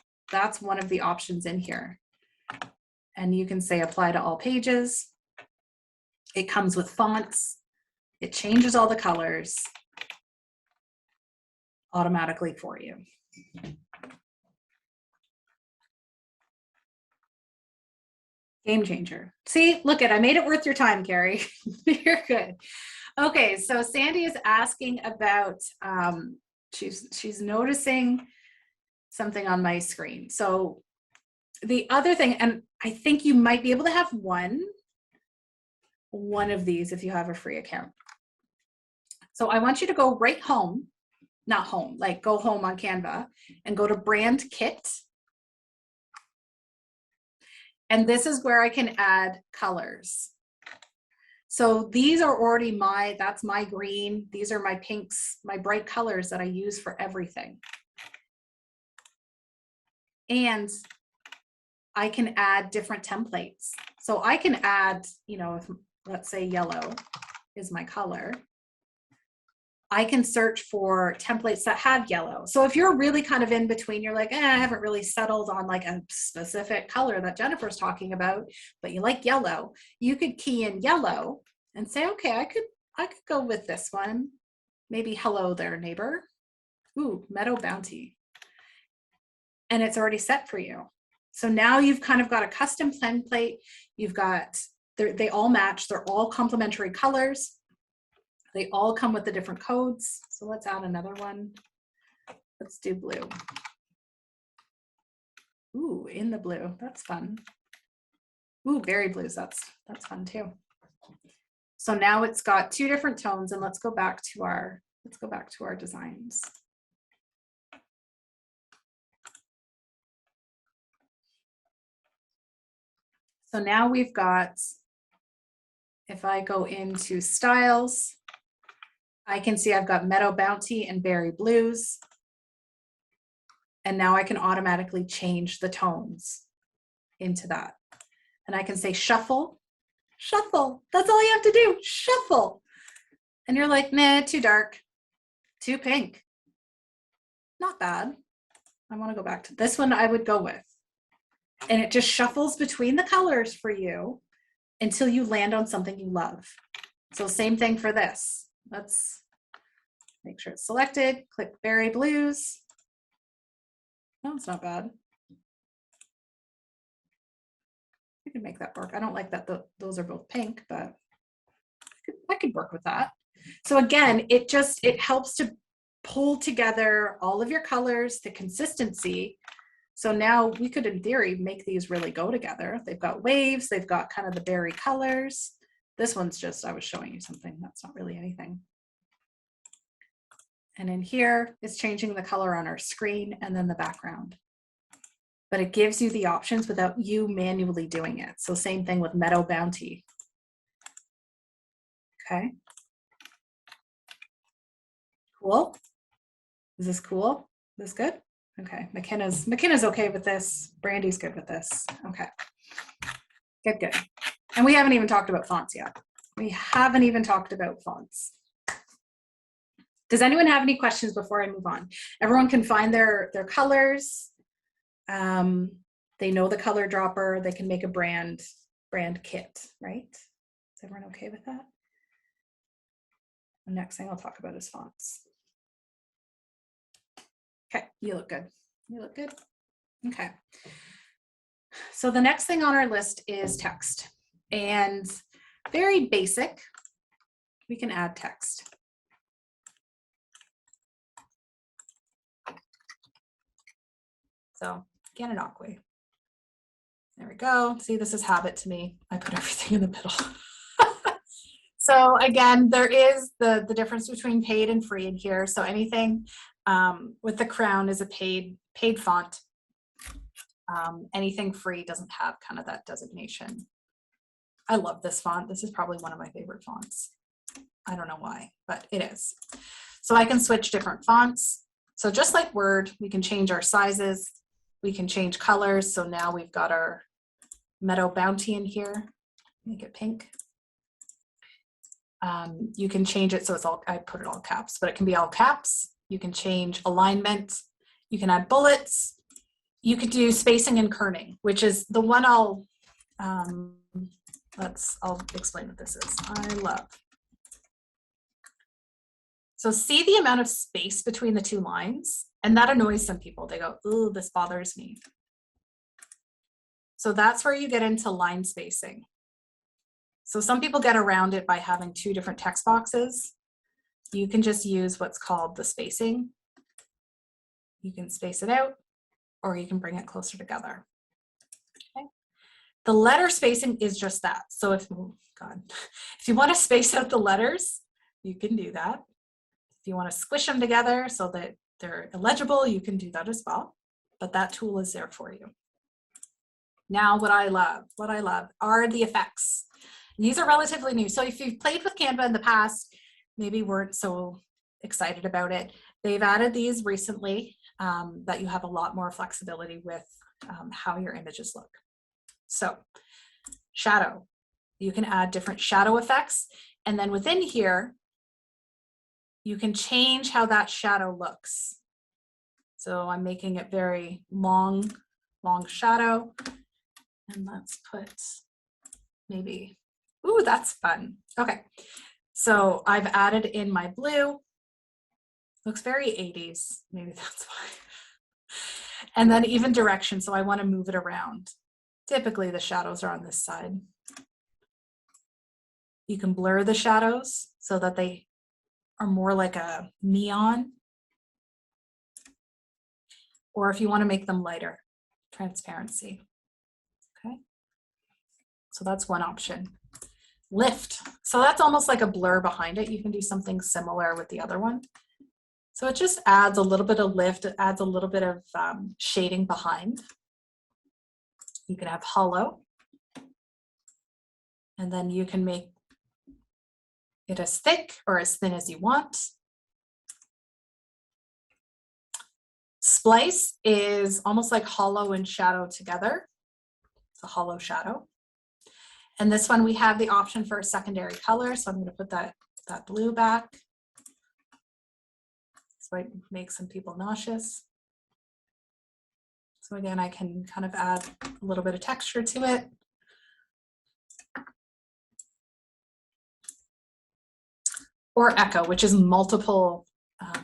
one of the options in here. And you can say apply to all pages. It comes with fonts. It changes all the colors automatically for you. Game changer. See, look I made it worth your time, Carrie. You're good. Okay, so Sandy is asking about, she's noticing something on my screen. So the other thing, and I think you might be able to have one of these if you have a free account. So I want you to go right home, not home, like go home on Canva and go to brand kit. And this is where I can add colors. So these are already that's my green. These are my pinks, my bright colors that I use for everything. And I can add different templates. So I can add, you know, if, let's say yellow is my color. I can search for templates that have yellow. So if you're really kind of in between, you're like, I haven't really settled on like a specific color that Jennifer's talking about, but you like yellow, you could key in yellow and say, okay, I could go with this one. Maybe hello there, neighbor. Ooh, Meadow Bounty. And it's already set for you. So now you've kind of got a custom template. You've got, they all match. They're all complementary colors. They all come with the different codes. So let's add another one. Let's do blue. Ooh, in the blue, that's fun. Ooh, berry blues, that's fun too. So now it's got two different tones, and let's go back to our designs. So now we've got, if I go into styles, I can see I've got Meadow Bounty and Berry Blues. And now I can automatically change the tones into that. And I can say shuffle, shuffle. That's all you have to do, shuffle. And you're like, nah, too dark, too pink. Not bad. I want to go back to this one. I would go with, and it just shuffles between the colors for you until you land on something you love. So same thing for this. Let's make sure it's selected, click Berry Blues. No, it's not bad. I could make that work. I don't like that those are both pink, but I could work with that. So again, it helps to pull together all of your colors, the consistency. So now we could, in theory, make these really go together. They've got waves, they've got kind of the berry colors. This one's just, I was showing you something, that's not really anything. And in here, it's changing the color on our screen and then the background. But it gives you the options without you manually doing it. So same thing with Meadow Bounty. Okay. Cool. Is this cool? Is this good? Okay. McKenna's okay with this. Brandy's good with this. Okay. Good, good. And we haven't even talked about fonts yet. We haven't even talked about fonts. Does anyone have any questions before I move on? Everyone can find their colors. They know the color dropper. They can make a brand kit, right? Is everyone okay with that? The next thing I'll talk about is fonts. Okay, you look good. You look good. Okay. So the next thing on our list is text. And very basic, we can add text. So Gananoque. There we go. See, this is habit to me. I put everything in the middle. So again, there is the difference between paid and free in here. So anything with the crown is a paid font. Anything free doesn't have kind of that designation. I love this font. This is probably one of my favorite fonts. I don't know why, but it is. So I can switch different fonts. So just like Word, we can change our sizes. We can change colors. So now we've got our Meadow Bounty in here. Make it pink. You can change it so it's all, I put it all caps, but it can be all caps. You can change alignment. You can add bullets. You could do spacing and kerning, which is the one I'll explain what this is. I love. So see the amount of space between the two lines, and that annoys some people. They go, ooh, this bothers me. So that's where you get into line spacing. So some people get around it by having two different text boxes. You can just use what's called the spacing. You can space it out, or you can bring it closer together. Okay. The letter spacing is just that. So if you want to space out the letters, you can do that. If you want to squish them together so that they're illegible, you can do that as well. But that tool is there for you. Now, what I love are the effects. And these are relatively new. So if you've played with Canva in the past, maybe weren't so excited about it. They've added these recently that you have a lot more flexibility with how your images look. So shadow, you can add different shadow effects. And then within here, you can change how that shadow looks. So I'm making it very long shadow. And let's put maybe, ooh, that's fun. Okay, so I've added in my blue. Looks very 80s, maybe that's why. And then even direction, so I want to move it around. Typically the shadows are on this side. You can blur the shadows so that they are more like a neon. Or if you want to make them lighter, transparency. Okay, so that's one option. Lift, so that's almost like a blur behind it. You can do something similar with the other one. So it just adds a little bit of lift, it adds a little bit of shading behind. You can have hollow, and then you can make it as thick or as thin as you want. Splice is almost like hollow and shadow together. It's a hollow shadow. And this one we have the option for a secondary color. So I'm going to put that blue back. This might make some people nauseous. So again, I can kind of add a little bit of texture to it. Or echo, which is multiple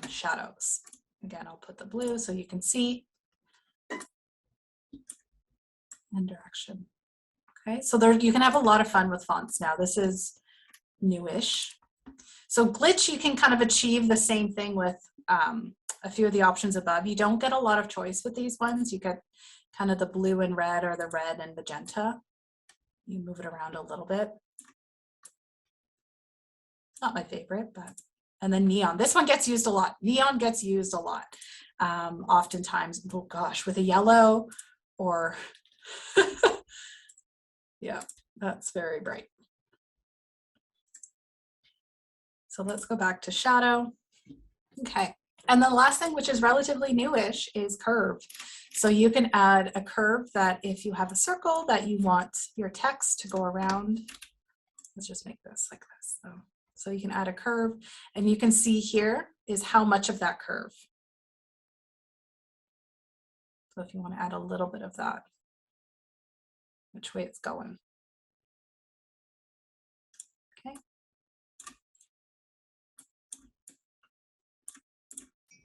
shadows. Again, I'll put the blue so you can see. And direction. Okay, so there you can have a lot of fun with fonts now. This is newish. So glitch, you can kind of achieve the same thing with a few of the options above. You don't get a lot of choice with these ones. You get kind of the blue and red or the red and magenta. You move it around a little bit. Not my favorite, but, and then neon. This one gets used a lot. Neon gets used a lot. Oftentimes, oh gosh, with a yellow or, yeah, that's very bright. So let's go back to shadow. Okay, and the last thing, which is relatively newish, is curve. So you can add a curve that if you have a circle that you want your text to go around, let's just make this like this. So you can add a curve, and you can see here is how much of that curve. So if you want to add a little bit of that, which way it's going. Okay.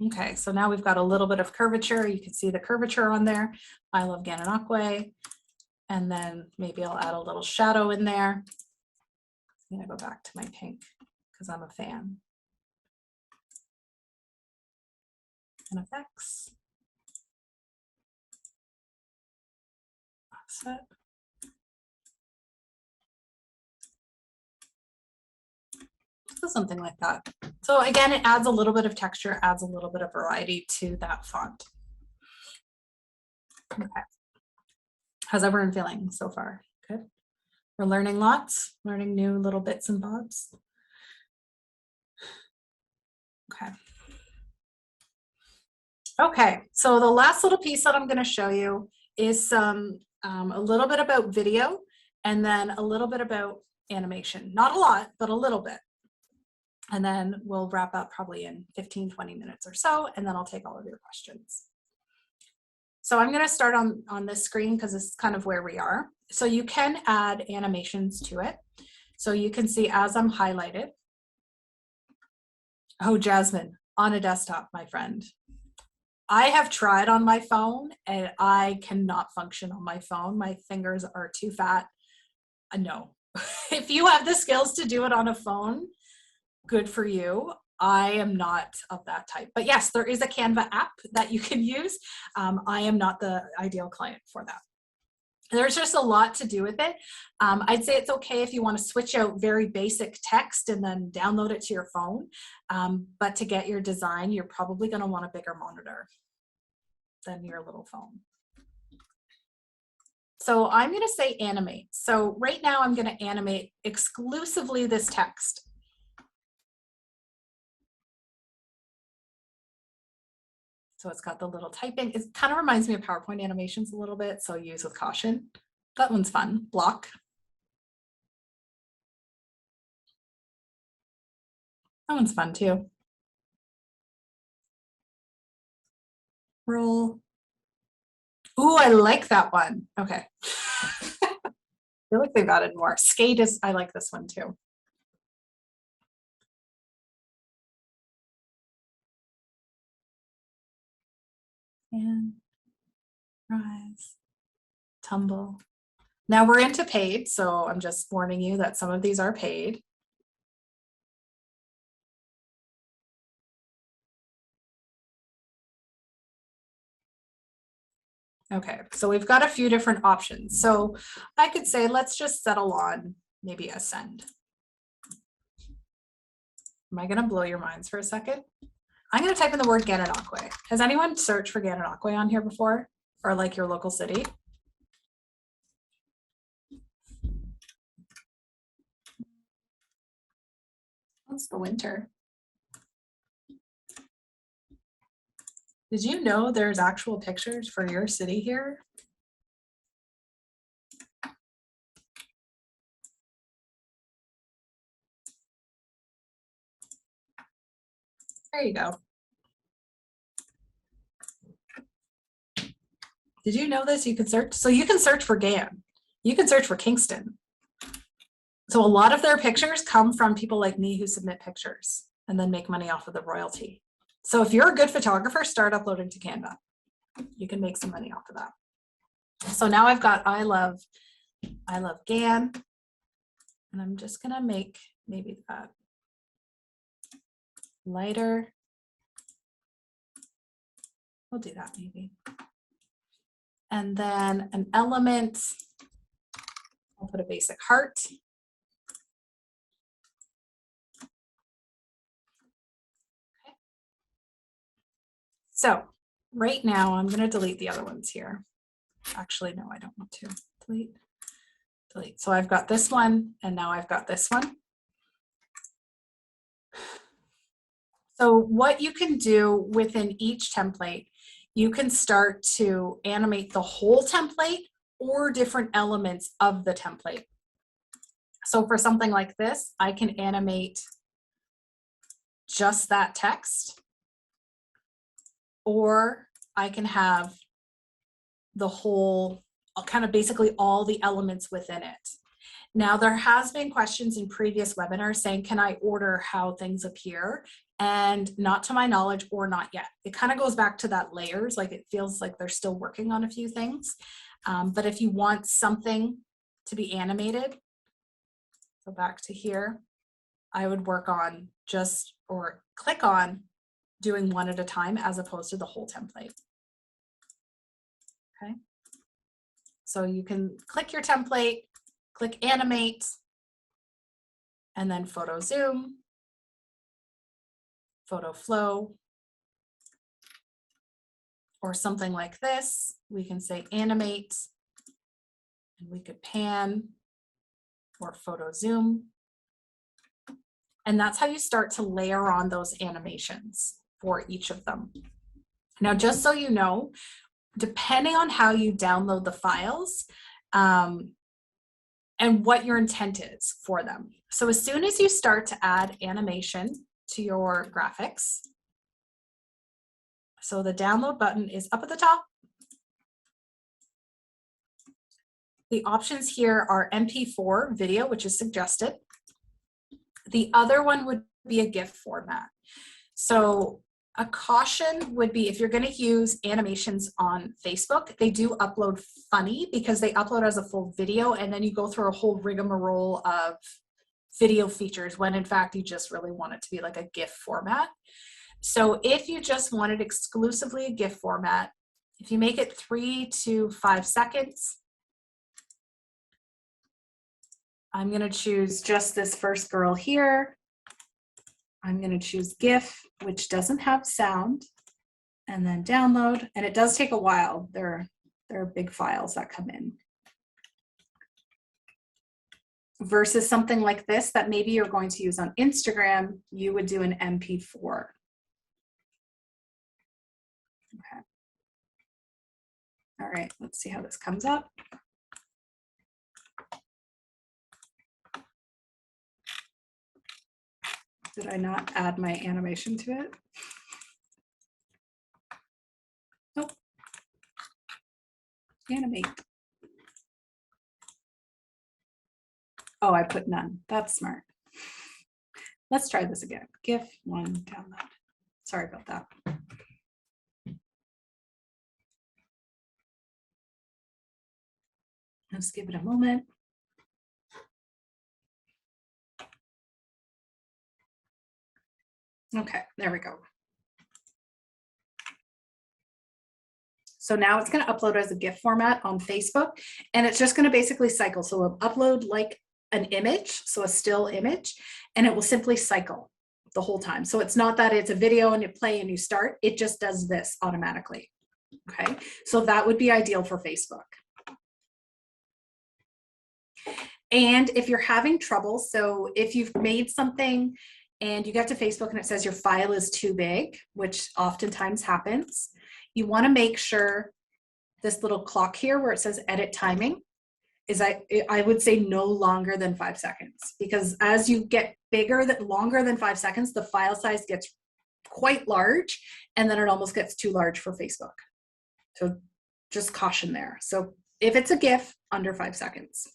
Okay, so now we've got a little bit of curvature. You can see the curvature on there. I love Gananoque. And then maybe I'll add a little shadow in there. I'm gonna go back to my pink because I'm a fan. And effects. Offset. So something like that. So again, it adds a little bit of texture, adds a little bit of variety to that font. Okay. How's everyone feeling so far? Good. We're learning lots, learning new little bits and bobs. Okay. Okay, so the last little piece that I'm going to show you is a little bit about video and then a little bit about animation. Not a lot, but a little bit. And then we'll wrap up probably in 15, 20 minutes or so, and then I'll take all of your questions. So I'm going to start on this screen because this is kind of where we are. So you can add animations to it. So you can see as I'm highlighted. Oh, Jasmine, on a desktop, my friend. I have tried on my phone and I cannot function on my phone. My fingers are too fat. No. If you have the skills to do it on a phone, good for you. I am not of that type. But yes, there is a Canva app that you can use. I am not the ideal client for that. There's just a lot to do with it. I'd say it's okay if you want to switch out very basic text and then download it to your phone. But to get your design, you're probably going to want a bigger monitor than your little phone. So I'm going to say animate. So right now I'm going to animate exclusively this text. So it's got the little typing. It kind of reminds me of PowerPoint animations a little bit, so use with caution. That one's fun. Block. That one's fun too. Roll. Ooh, I like that one. Okay. I feel like they've added more. Skate is, I like this one too. And rise, tumble. Now we're into paid, so I'm just warning you that some of these are paid. Okay, so we've got a few different options. So I could say, let's just settle on maybe ascend. Am I gonna blow your minds for a second? I'm gonna type in the word Gananoque. Has anyone searched for Gananoque on here before? Or like your local city? What's the winter? Did you know there's actual pictures for your city here? There you go. Did you know this? You can search. So you can search for GAN. You can search for Kingston. So a lot of their pictures come from people like me who submit pictures and then make money off of the royalty. So if you're a good photographer, start uploading to Canva. You can make some money off of that. So now I've got I love GAN, and I'm just gonna make maybe that lighter. We'll do that maybe. And then an element, I'll put a basic heart. Okay. So right now I'm gonna delete the other ones here. Actually, no, I don't want to. Delete. So I've got this one, and now I've got this one. So what you can do within each template, you can start to animate the whole template or different elements of the template. So for something like this, I can animate just that text, or I can have the whole, kind of basically all the elements within it. Now, there has been questions in previous webinars saying, can I order how things appear? And not to my knowledge, or not yet. It kind of goes back to that layers, like it feels like they're still working on a few things. But if you want something to be animated, go back to here, I would work on just, or click on doing one at a time as opposed to the whole template. Okay. So you can click your template, click animate, and then photo zoom, photo flow, or something like this. We can say animate, and we could pan or photo zoom. And that's how you start to layer on those animations for each of them. Now, just so you know, depending on how you download the files, and what your intent is for them. So as soon as you start to add animation to your graphics, so the download button is up at the top. The options here are MP4 video, which is suggested. The other one would be a GIF format. So a caution would be if you're going to use animations on Facebook, they do upload funny because they upload as a full video, and then you go through a whole rigmarole of video features when in fact you just really want it to be like a GIF format. So if you just wanted exclusively a GIF format, if you make it 3 to 5 seconds, I'm going to choose just this first girl here. I'm going to choose GIF, which doesn't have sound, and then download. And it does take a while. There are big files that come in. Versus something like this that maybe you're going to use on Instagram, you would do an MP4. Okay. All right, let's see how this comes up. Did I not add my animation to it? Nope. Animate. Oh, I put none. That's smart. Let's try this again. GIF 1 download. Sorry about that. Let's give it a moment. Okay, there we go. So now it's going to upload as a GIF format on Facebook, and it's just going to basically cycle. So it'll upload like an image, so a still image, and it will simply cycle the whole time. So it's not that it's a video and you play and you start, it just does this automatically. Okay, so that would be ideal for Facebook. And if you're having trouble, so if you've made something and you get to Facebook and it says your file is too big, which oftentimes happens, you want to make sure this little clock here where it says edit timing is, I would say no longer than 5 seconds, because as you get bigger, longer than 5 seconds, the file size gets quite large, and then it almost gets too large for Facebook. So just caution there. So if it's a GIF, under 5 seconds.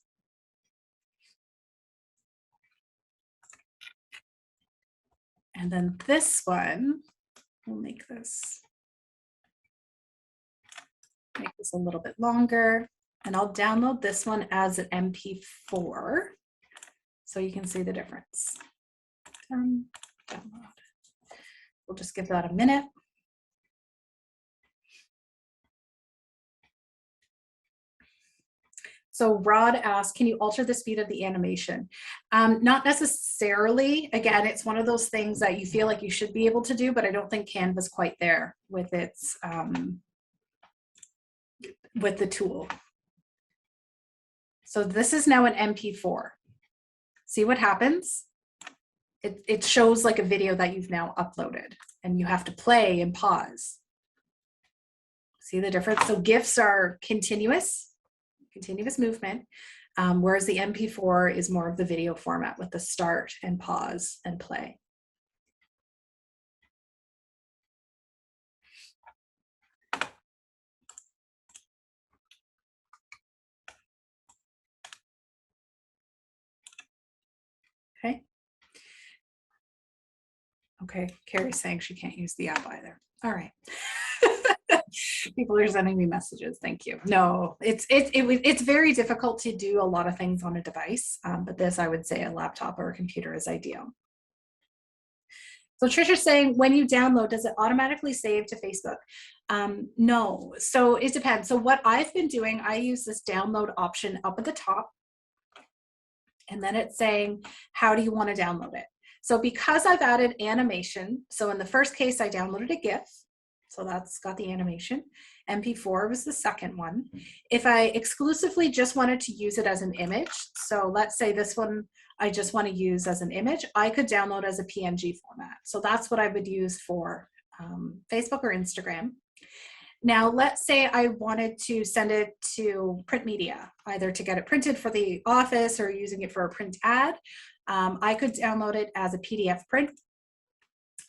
And then this one, we'll make this a little bit longer, and I'll download this one as an MP4 so you can see the difference. Download. We'll just give that a minute. So Rod asked, can you alter the speed of the animation? Not necessarily. Again, it's one of those things that you feel like you should be able to do, but I don't think Canva's quite there with its with the tool. So this is now an MP4. See what happens? It shows like a video that you've now uploaded, and you have to play and pause. See the difference? So GIFs are continuous movement, whereas the MP4 is more of the video format with the start and pause and play. Okay. Okay, Carrie's saying she can't use the app either. All right. People are sending me messages. Thank you. No, it's very difficult to do a lot of things on a device, but this, I would say, a laptop or a computer is ideal. So Trisha's saying, when you download, does it automatically save to Facebook? No. So it depends. So what I've been doing, I use this download option up at the top, and then it's saying, how do you want to download it? So because I've added animation, so in the first case, I downloaded a GIF. So that's got the animation. MP4 was the second one. If I exclusively just wanted to use it as an image, so let's say this one I just want to use as an image, I could download as a PNG format. So that's what I would use for Facebook or Instagram. Now, let's say I wanted to send it to print media, either to get it printed for the office or using it for a print ad. I could download it as a PDF print.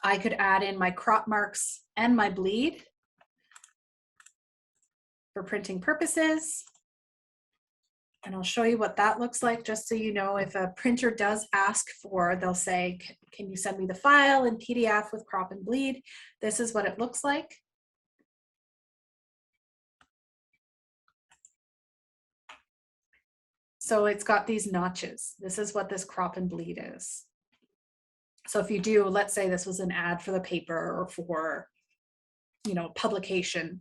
I could add in my crop marks and my bleed for printing purposes. And I'll show you what that looks like, just so you know, if a printer does ask for, they'll say, can you send me the file in PDF with crop and bleed? This is what it looks like. So it's got these notches. This is what this crop and bleed is. So if you do, let's say this was an ad for the paper or for, you know, publication,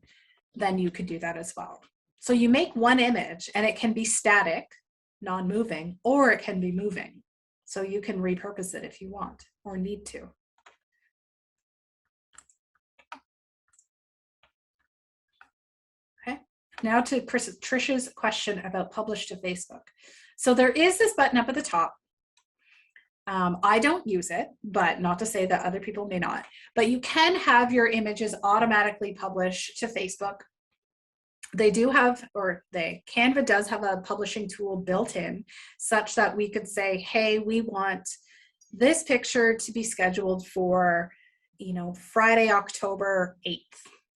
then you could do that as well. So you make one image and it can be static, non-moving, or it can be moving. So you can repurpose it if you want or need to. Okay, now to Trisha's question about publish to Facebook. So there is this button up at the top. I don't use it, but not to say that other people may not, but you can have your images automatically publish to Facebook. They do have, or Canva does have a publishing tool built in such that we could say, hey, we want this picture to be scheduled for, you know, Friday, October 8th.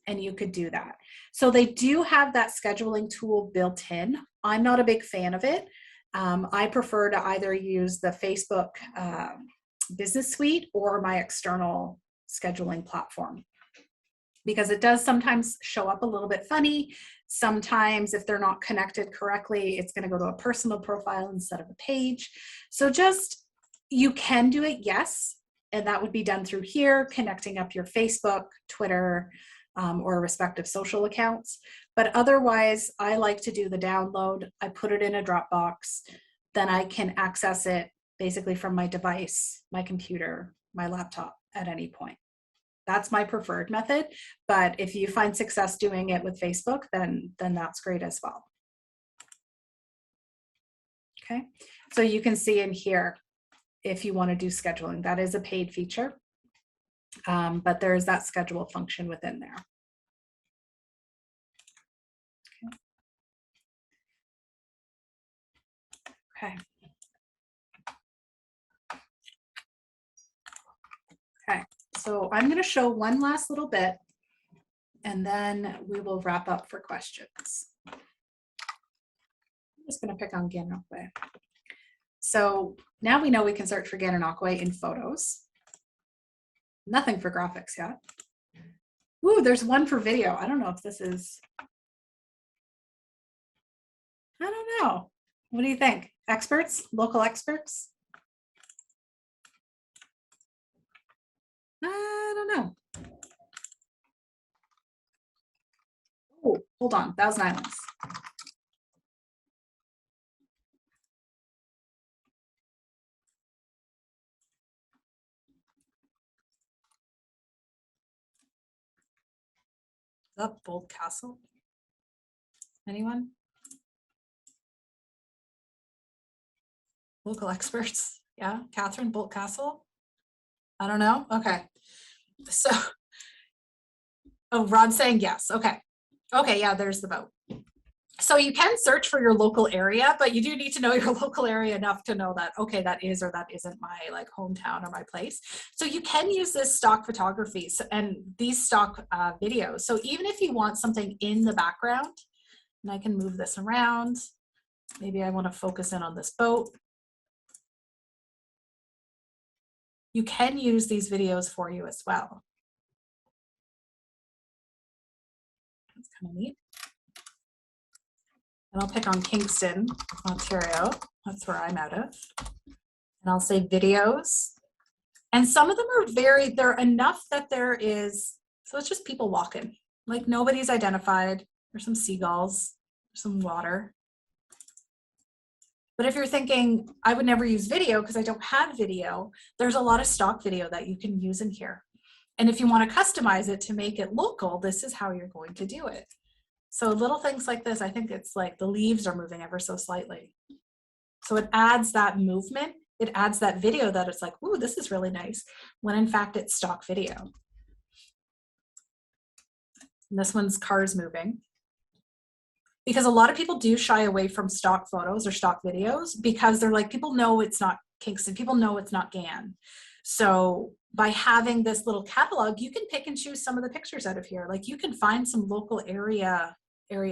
And you could do that. So they do have that scheduling tool built in. I'm not a big fan of it. I prefer to either use the Facebook business suite or my external scheduling platform, because it does sometimes show up a little bit funny. Sometimes if they're not connected correctly, it's going to go to a personal profile instead of a page. So just, you can do it, yes, and that would be done through here, connecting up your Facebook, Twitter, or respective social accounts. But otherwise, I like to do the download. I put it in a Dropbox, then I can access it basically from my device, my computer, my laptop at any point. That's my preferred method, but if you find success doing it with Facebook, then that's great as well. Okay, so you can see in here, if you want to do scheduling, that is a paid feature, but there's that schedule function within there. Okay. Okay, so I'm going to show one last little bit and then we will wrap up for questions. I'm just going to pick on Gananoque. So now we know we can search for Gananoque in photos. Nothing for graphics yet. Ooh, there's one for video. I don't know if this is, I don't know. What do you think? Experts, local experts? I don't know. Oh, hold on, Thousand Islands. Is that Bold Castle? Anyone? Local experts? Yeah, Catherine, Bolt Castle? I don't know. Okay. So, oh, Rod's saying yes. Okay. Okay, yeah, there's the boat. So you can search for your local area, but you do need to know your local area enough to know that, okay, that is or that isn't my like hometown or my place. So you can use this stock photography and these stock videos. So even if you want something in the background, and I can move this around, maybe I want to focus in on this boat. You can use these videos for you as well. That's kind of neat. And I'll pick on Kingston, Ontario. That's where I'm out of. And I'll say videos. And some of them are they're enough that there is, so it's just people walking. Like nobody's identified. There's some seagulls, some water. But if you're thinking, I would never use video because I don't have video, there's a lot of stock video that you can use in here. And if you want to customize it to make it local, this is how you're going to do it. So little things like this, I think it's like the leaves are moving ever so slightly. So it adds that movement. It adds that video that it's like, ooh, this is really nice, when in fact it's stock video. And this one's cars moving. Because a lot of people do shy away from stock photos or stock videos because they're like, people know it's not Kingston, people know it's not GAN. So by having this little catalog, you can pick and choose some of the pictures out of here. Like you can find some local area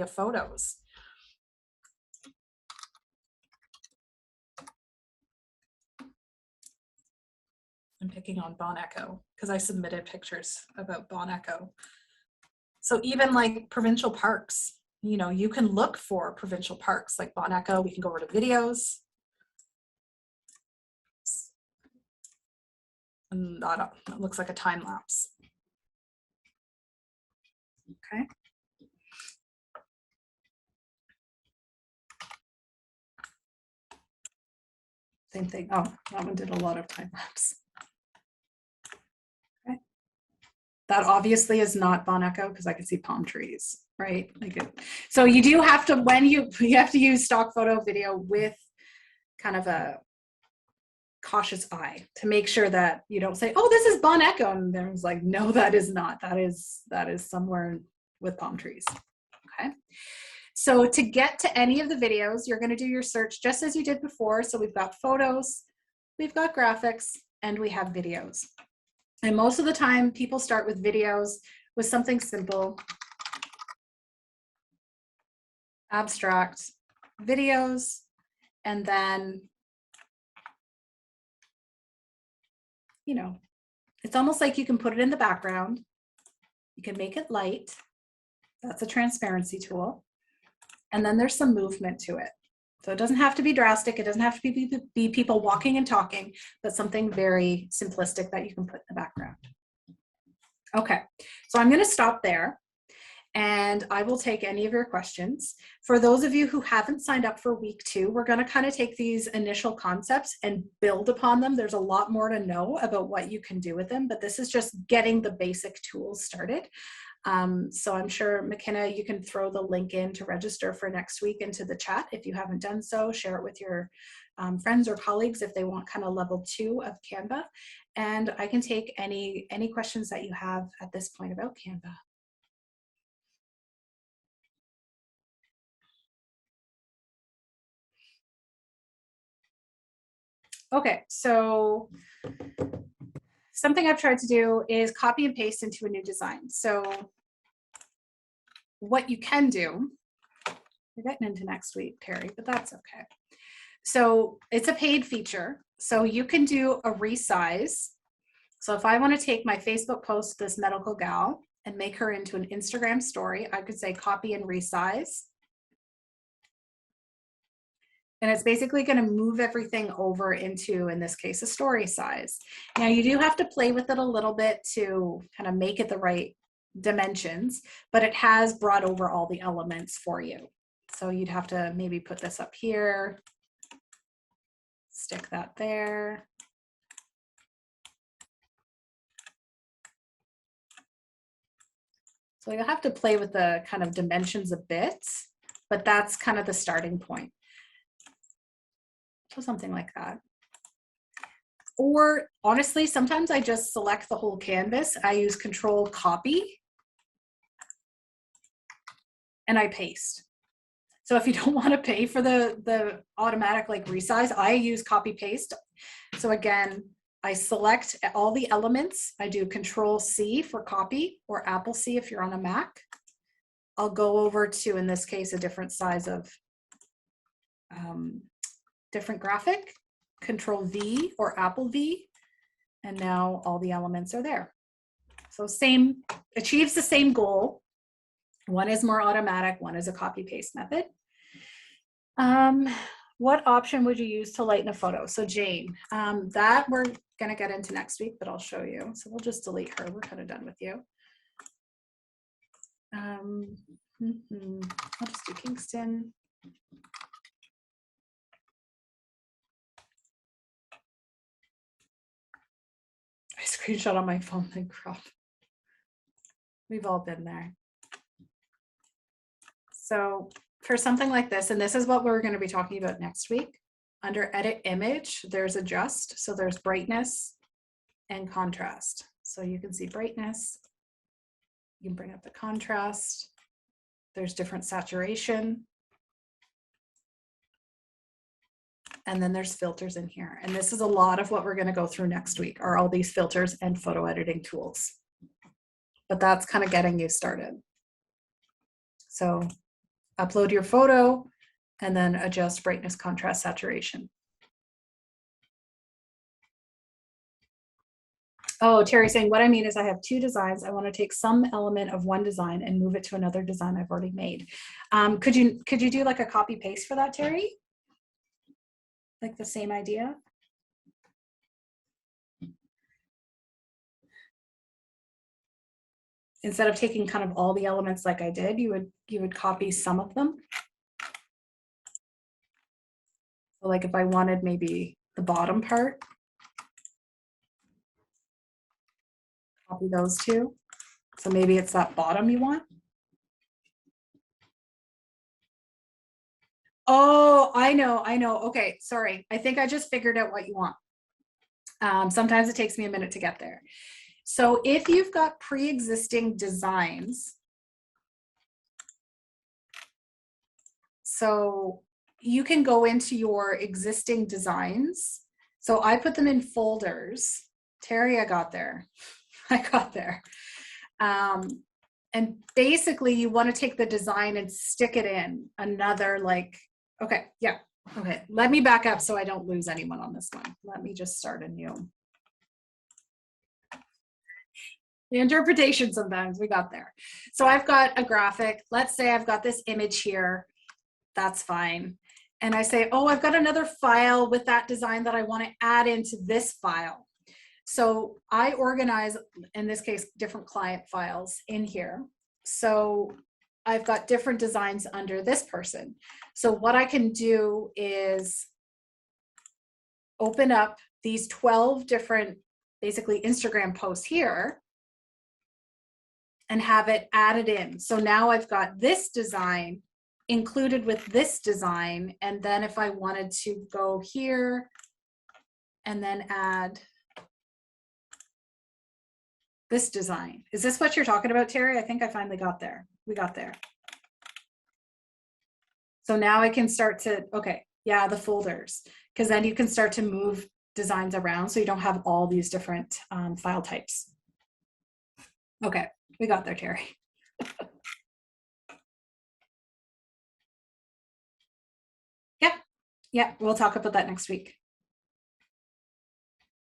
photos. I'm picking on Bon Echo because I submitted pictures about Bon Echo. So even like provincial parks, you know, you can look for provincial parks like Bon Echo. We can go over to videos. And that looks like a time lapse. Okay. Same thing. Oh, that one did a lot of time lapse. Okay. That obviously is not Bon Echo because I can see palm trees, right? Like it, so you do have to, when you have to use stock photo video with kind of a cautious eye to make sure that you don't say, oh, this is Bon Echo. And then it's like, no, that is not. That is somewhere with palm trees. Okay. So to get to any of the videos, you're going to do your search just as you did before. So we've got photos, we've got graphics, and we have videos. And most of the time, people start with videos with something simple, abstract videos, and then, you know, it's almost like you can put it in the background. You can make it light. That's a transparency tool. And then there's some movement to it. So it doesn't have to be drastic. It doesn't have to be people walking and talking, but something very simplistic that you can put in the background. Okay, so I'm going to stop there and I will take any of your questions. For those of you who haven't signed up for week 2, we're going to kind of take these initial concepts and build upon them. There's a lot more to know about what you can do with them, but this is just getting the basic tools started. So I'm sure, McKenna, you can throw the link in to register for next week into the chat. If you haven't done so, share it with your friends or colleagues if they want kind of level 2 of Canva. And I can take any questions that you have at this point about Canva. Okay, so something I've tried to do is copy and paste into a new design. So what you can do, we're getting into next week, Terry, but that's okay. So it's a paid feature. So you can do a resize. So if I want to take my Facebook post, this medical gal, and make her into an Instagram story, I could say copy and resize. And it's basically going to move everything over into, in this case, a story size. Now you do have to play with it a little bit to kind of make it the right dimensions, but it has brought over all the elements for you. So you'd have to maybe put this up here, stick that there. So you'll have to play with the kind of dimensions a bit, but that's kind of the starting point. So something like that. Or honestly, sometimes I just select the whole canvas. I use Control Copy and I paste. So if you don't want to pay for the automatic like resize, I use copy paste. So again, I select all the elements. I do Control C for copy, or Apple C if you're on a Mac. I'll go over to, in this case, a different size of different graphic, Control V or Apple V, and now all the elements are there. So same, achieves the same goal. One is more automatic, one is a copy paste method. What option would you use to lighten a photo? So Jane, that we're gonna get into next week, but I'll show you. So we'll just delete her, we're kind of done with you. I'll just do Kingston. I screenshot on my phone and crop. We've all been there. So for something like this, and this is what we're going to be talking about next week, under Edit Image, there's Adjust. So there's brightness and contrast. So you can see brightness. You can bring up the contrast. There's different saturation. And then there's filters in here. And this is a lot of what we're going to go through next week, are all these filters and photo editing tools. But that's kind of getting you started. So upload your photo and then adjust brightness, contrast, saturation. Oh, Terry saying, what I mean is I have two designs. I want to take some element of one design and move it to another design I've already made. Could you do like a copy paste for that, Terry? Like the same idea? Instead of taking kind of all the elements like I did, you would copy some of them. So like if I wanted maybe the bottom part, copy those two. So maybe it's that bottom you want. Oh, I know. Okay, sorry. I think I just figured out what you want. Sometimes it takes me a minute to get there. So if you've got pre-existing designs, so you can go into your existing designs. So I put them in folders. Terry, I got there. I got there. And basically you want to take the design and stick it in another, like, okay, yeah. Okay, let me back up so I don't lose anyone on this one. Let me just start anew. The interpretation sometimes, we got there. So I've got a graphic. Let's say I've got this image here. That's fine. And I say, oh, I've got another file with that design that I want to add into this file. So I organize, in this case, different client files in here. So I've got different designs under this person. So what I can do is open up these 12 different, basically Instagram posts here and have it added in. So now I've got this design included with this design. And then if I wanted to go here and then add this design. Is this what you're talking about, Terry? I think I finally got there. We got there. So now I can start to, okay, yeah, the folders, because then you can start to move designs around so you don't have all these different file types. Okay, we got there, Terry. Yeah, we'll talk about that next week.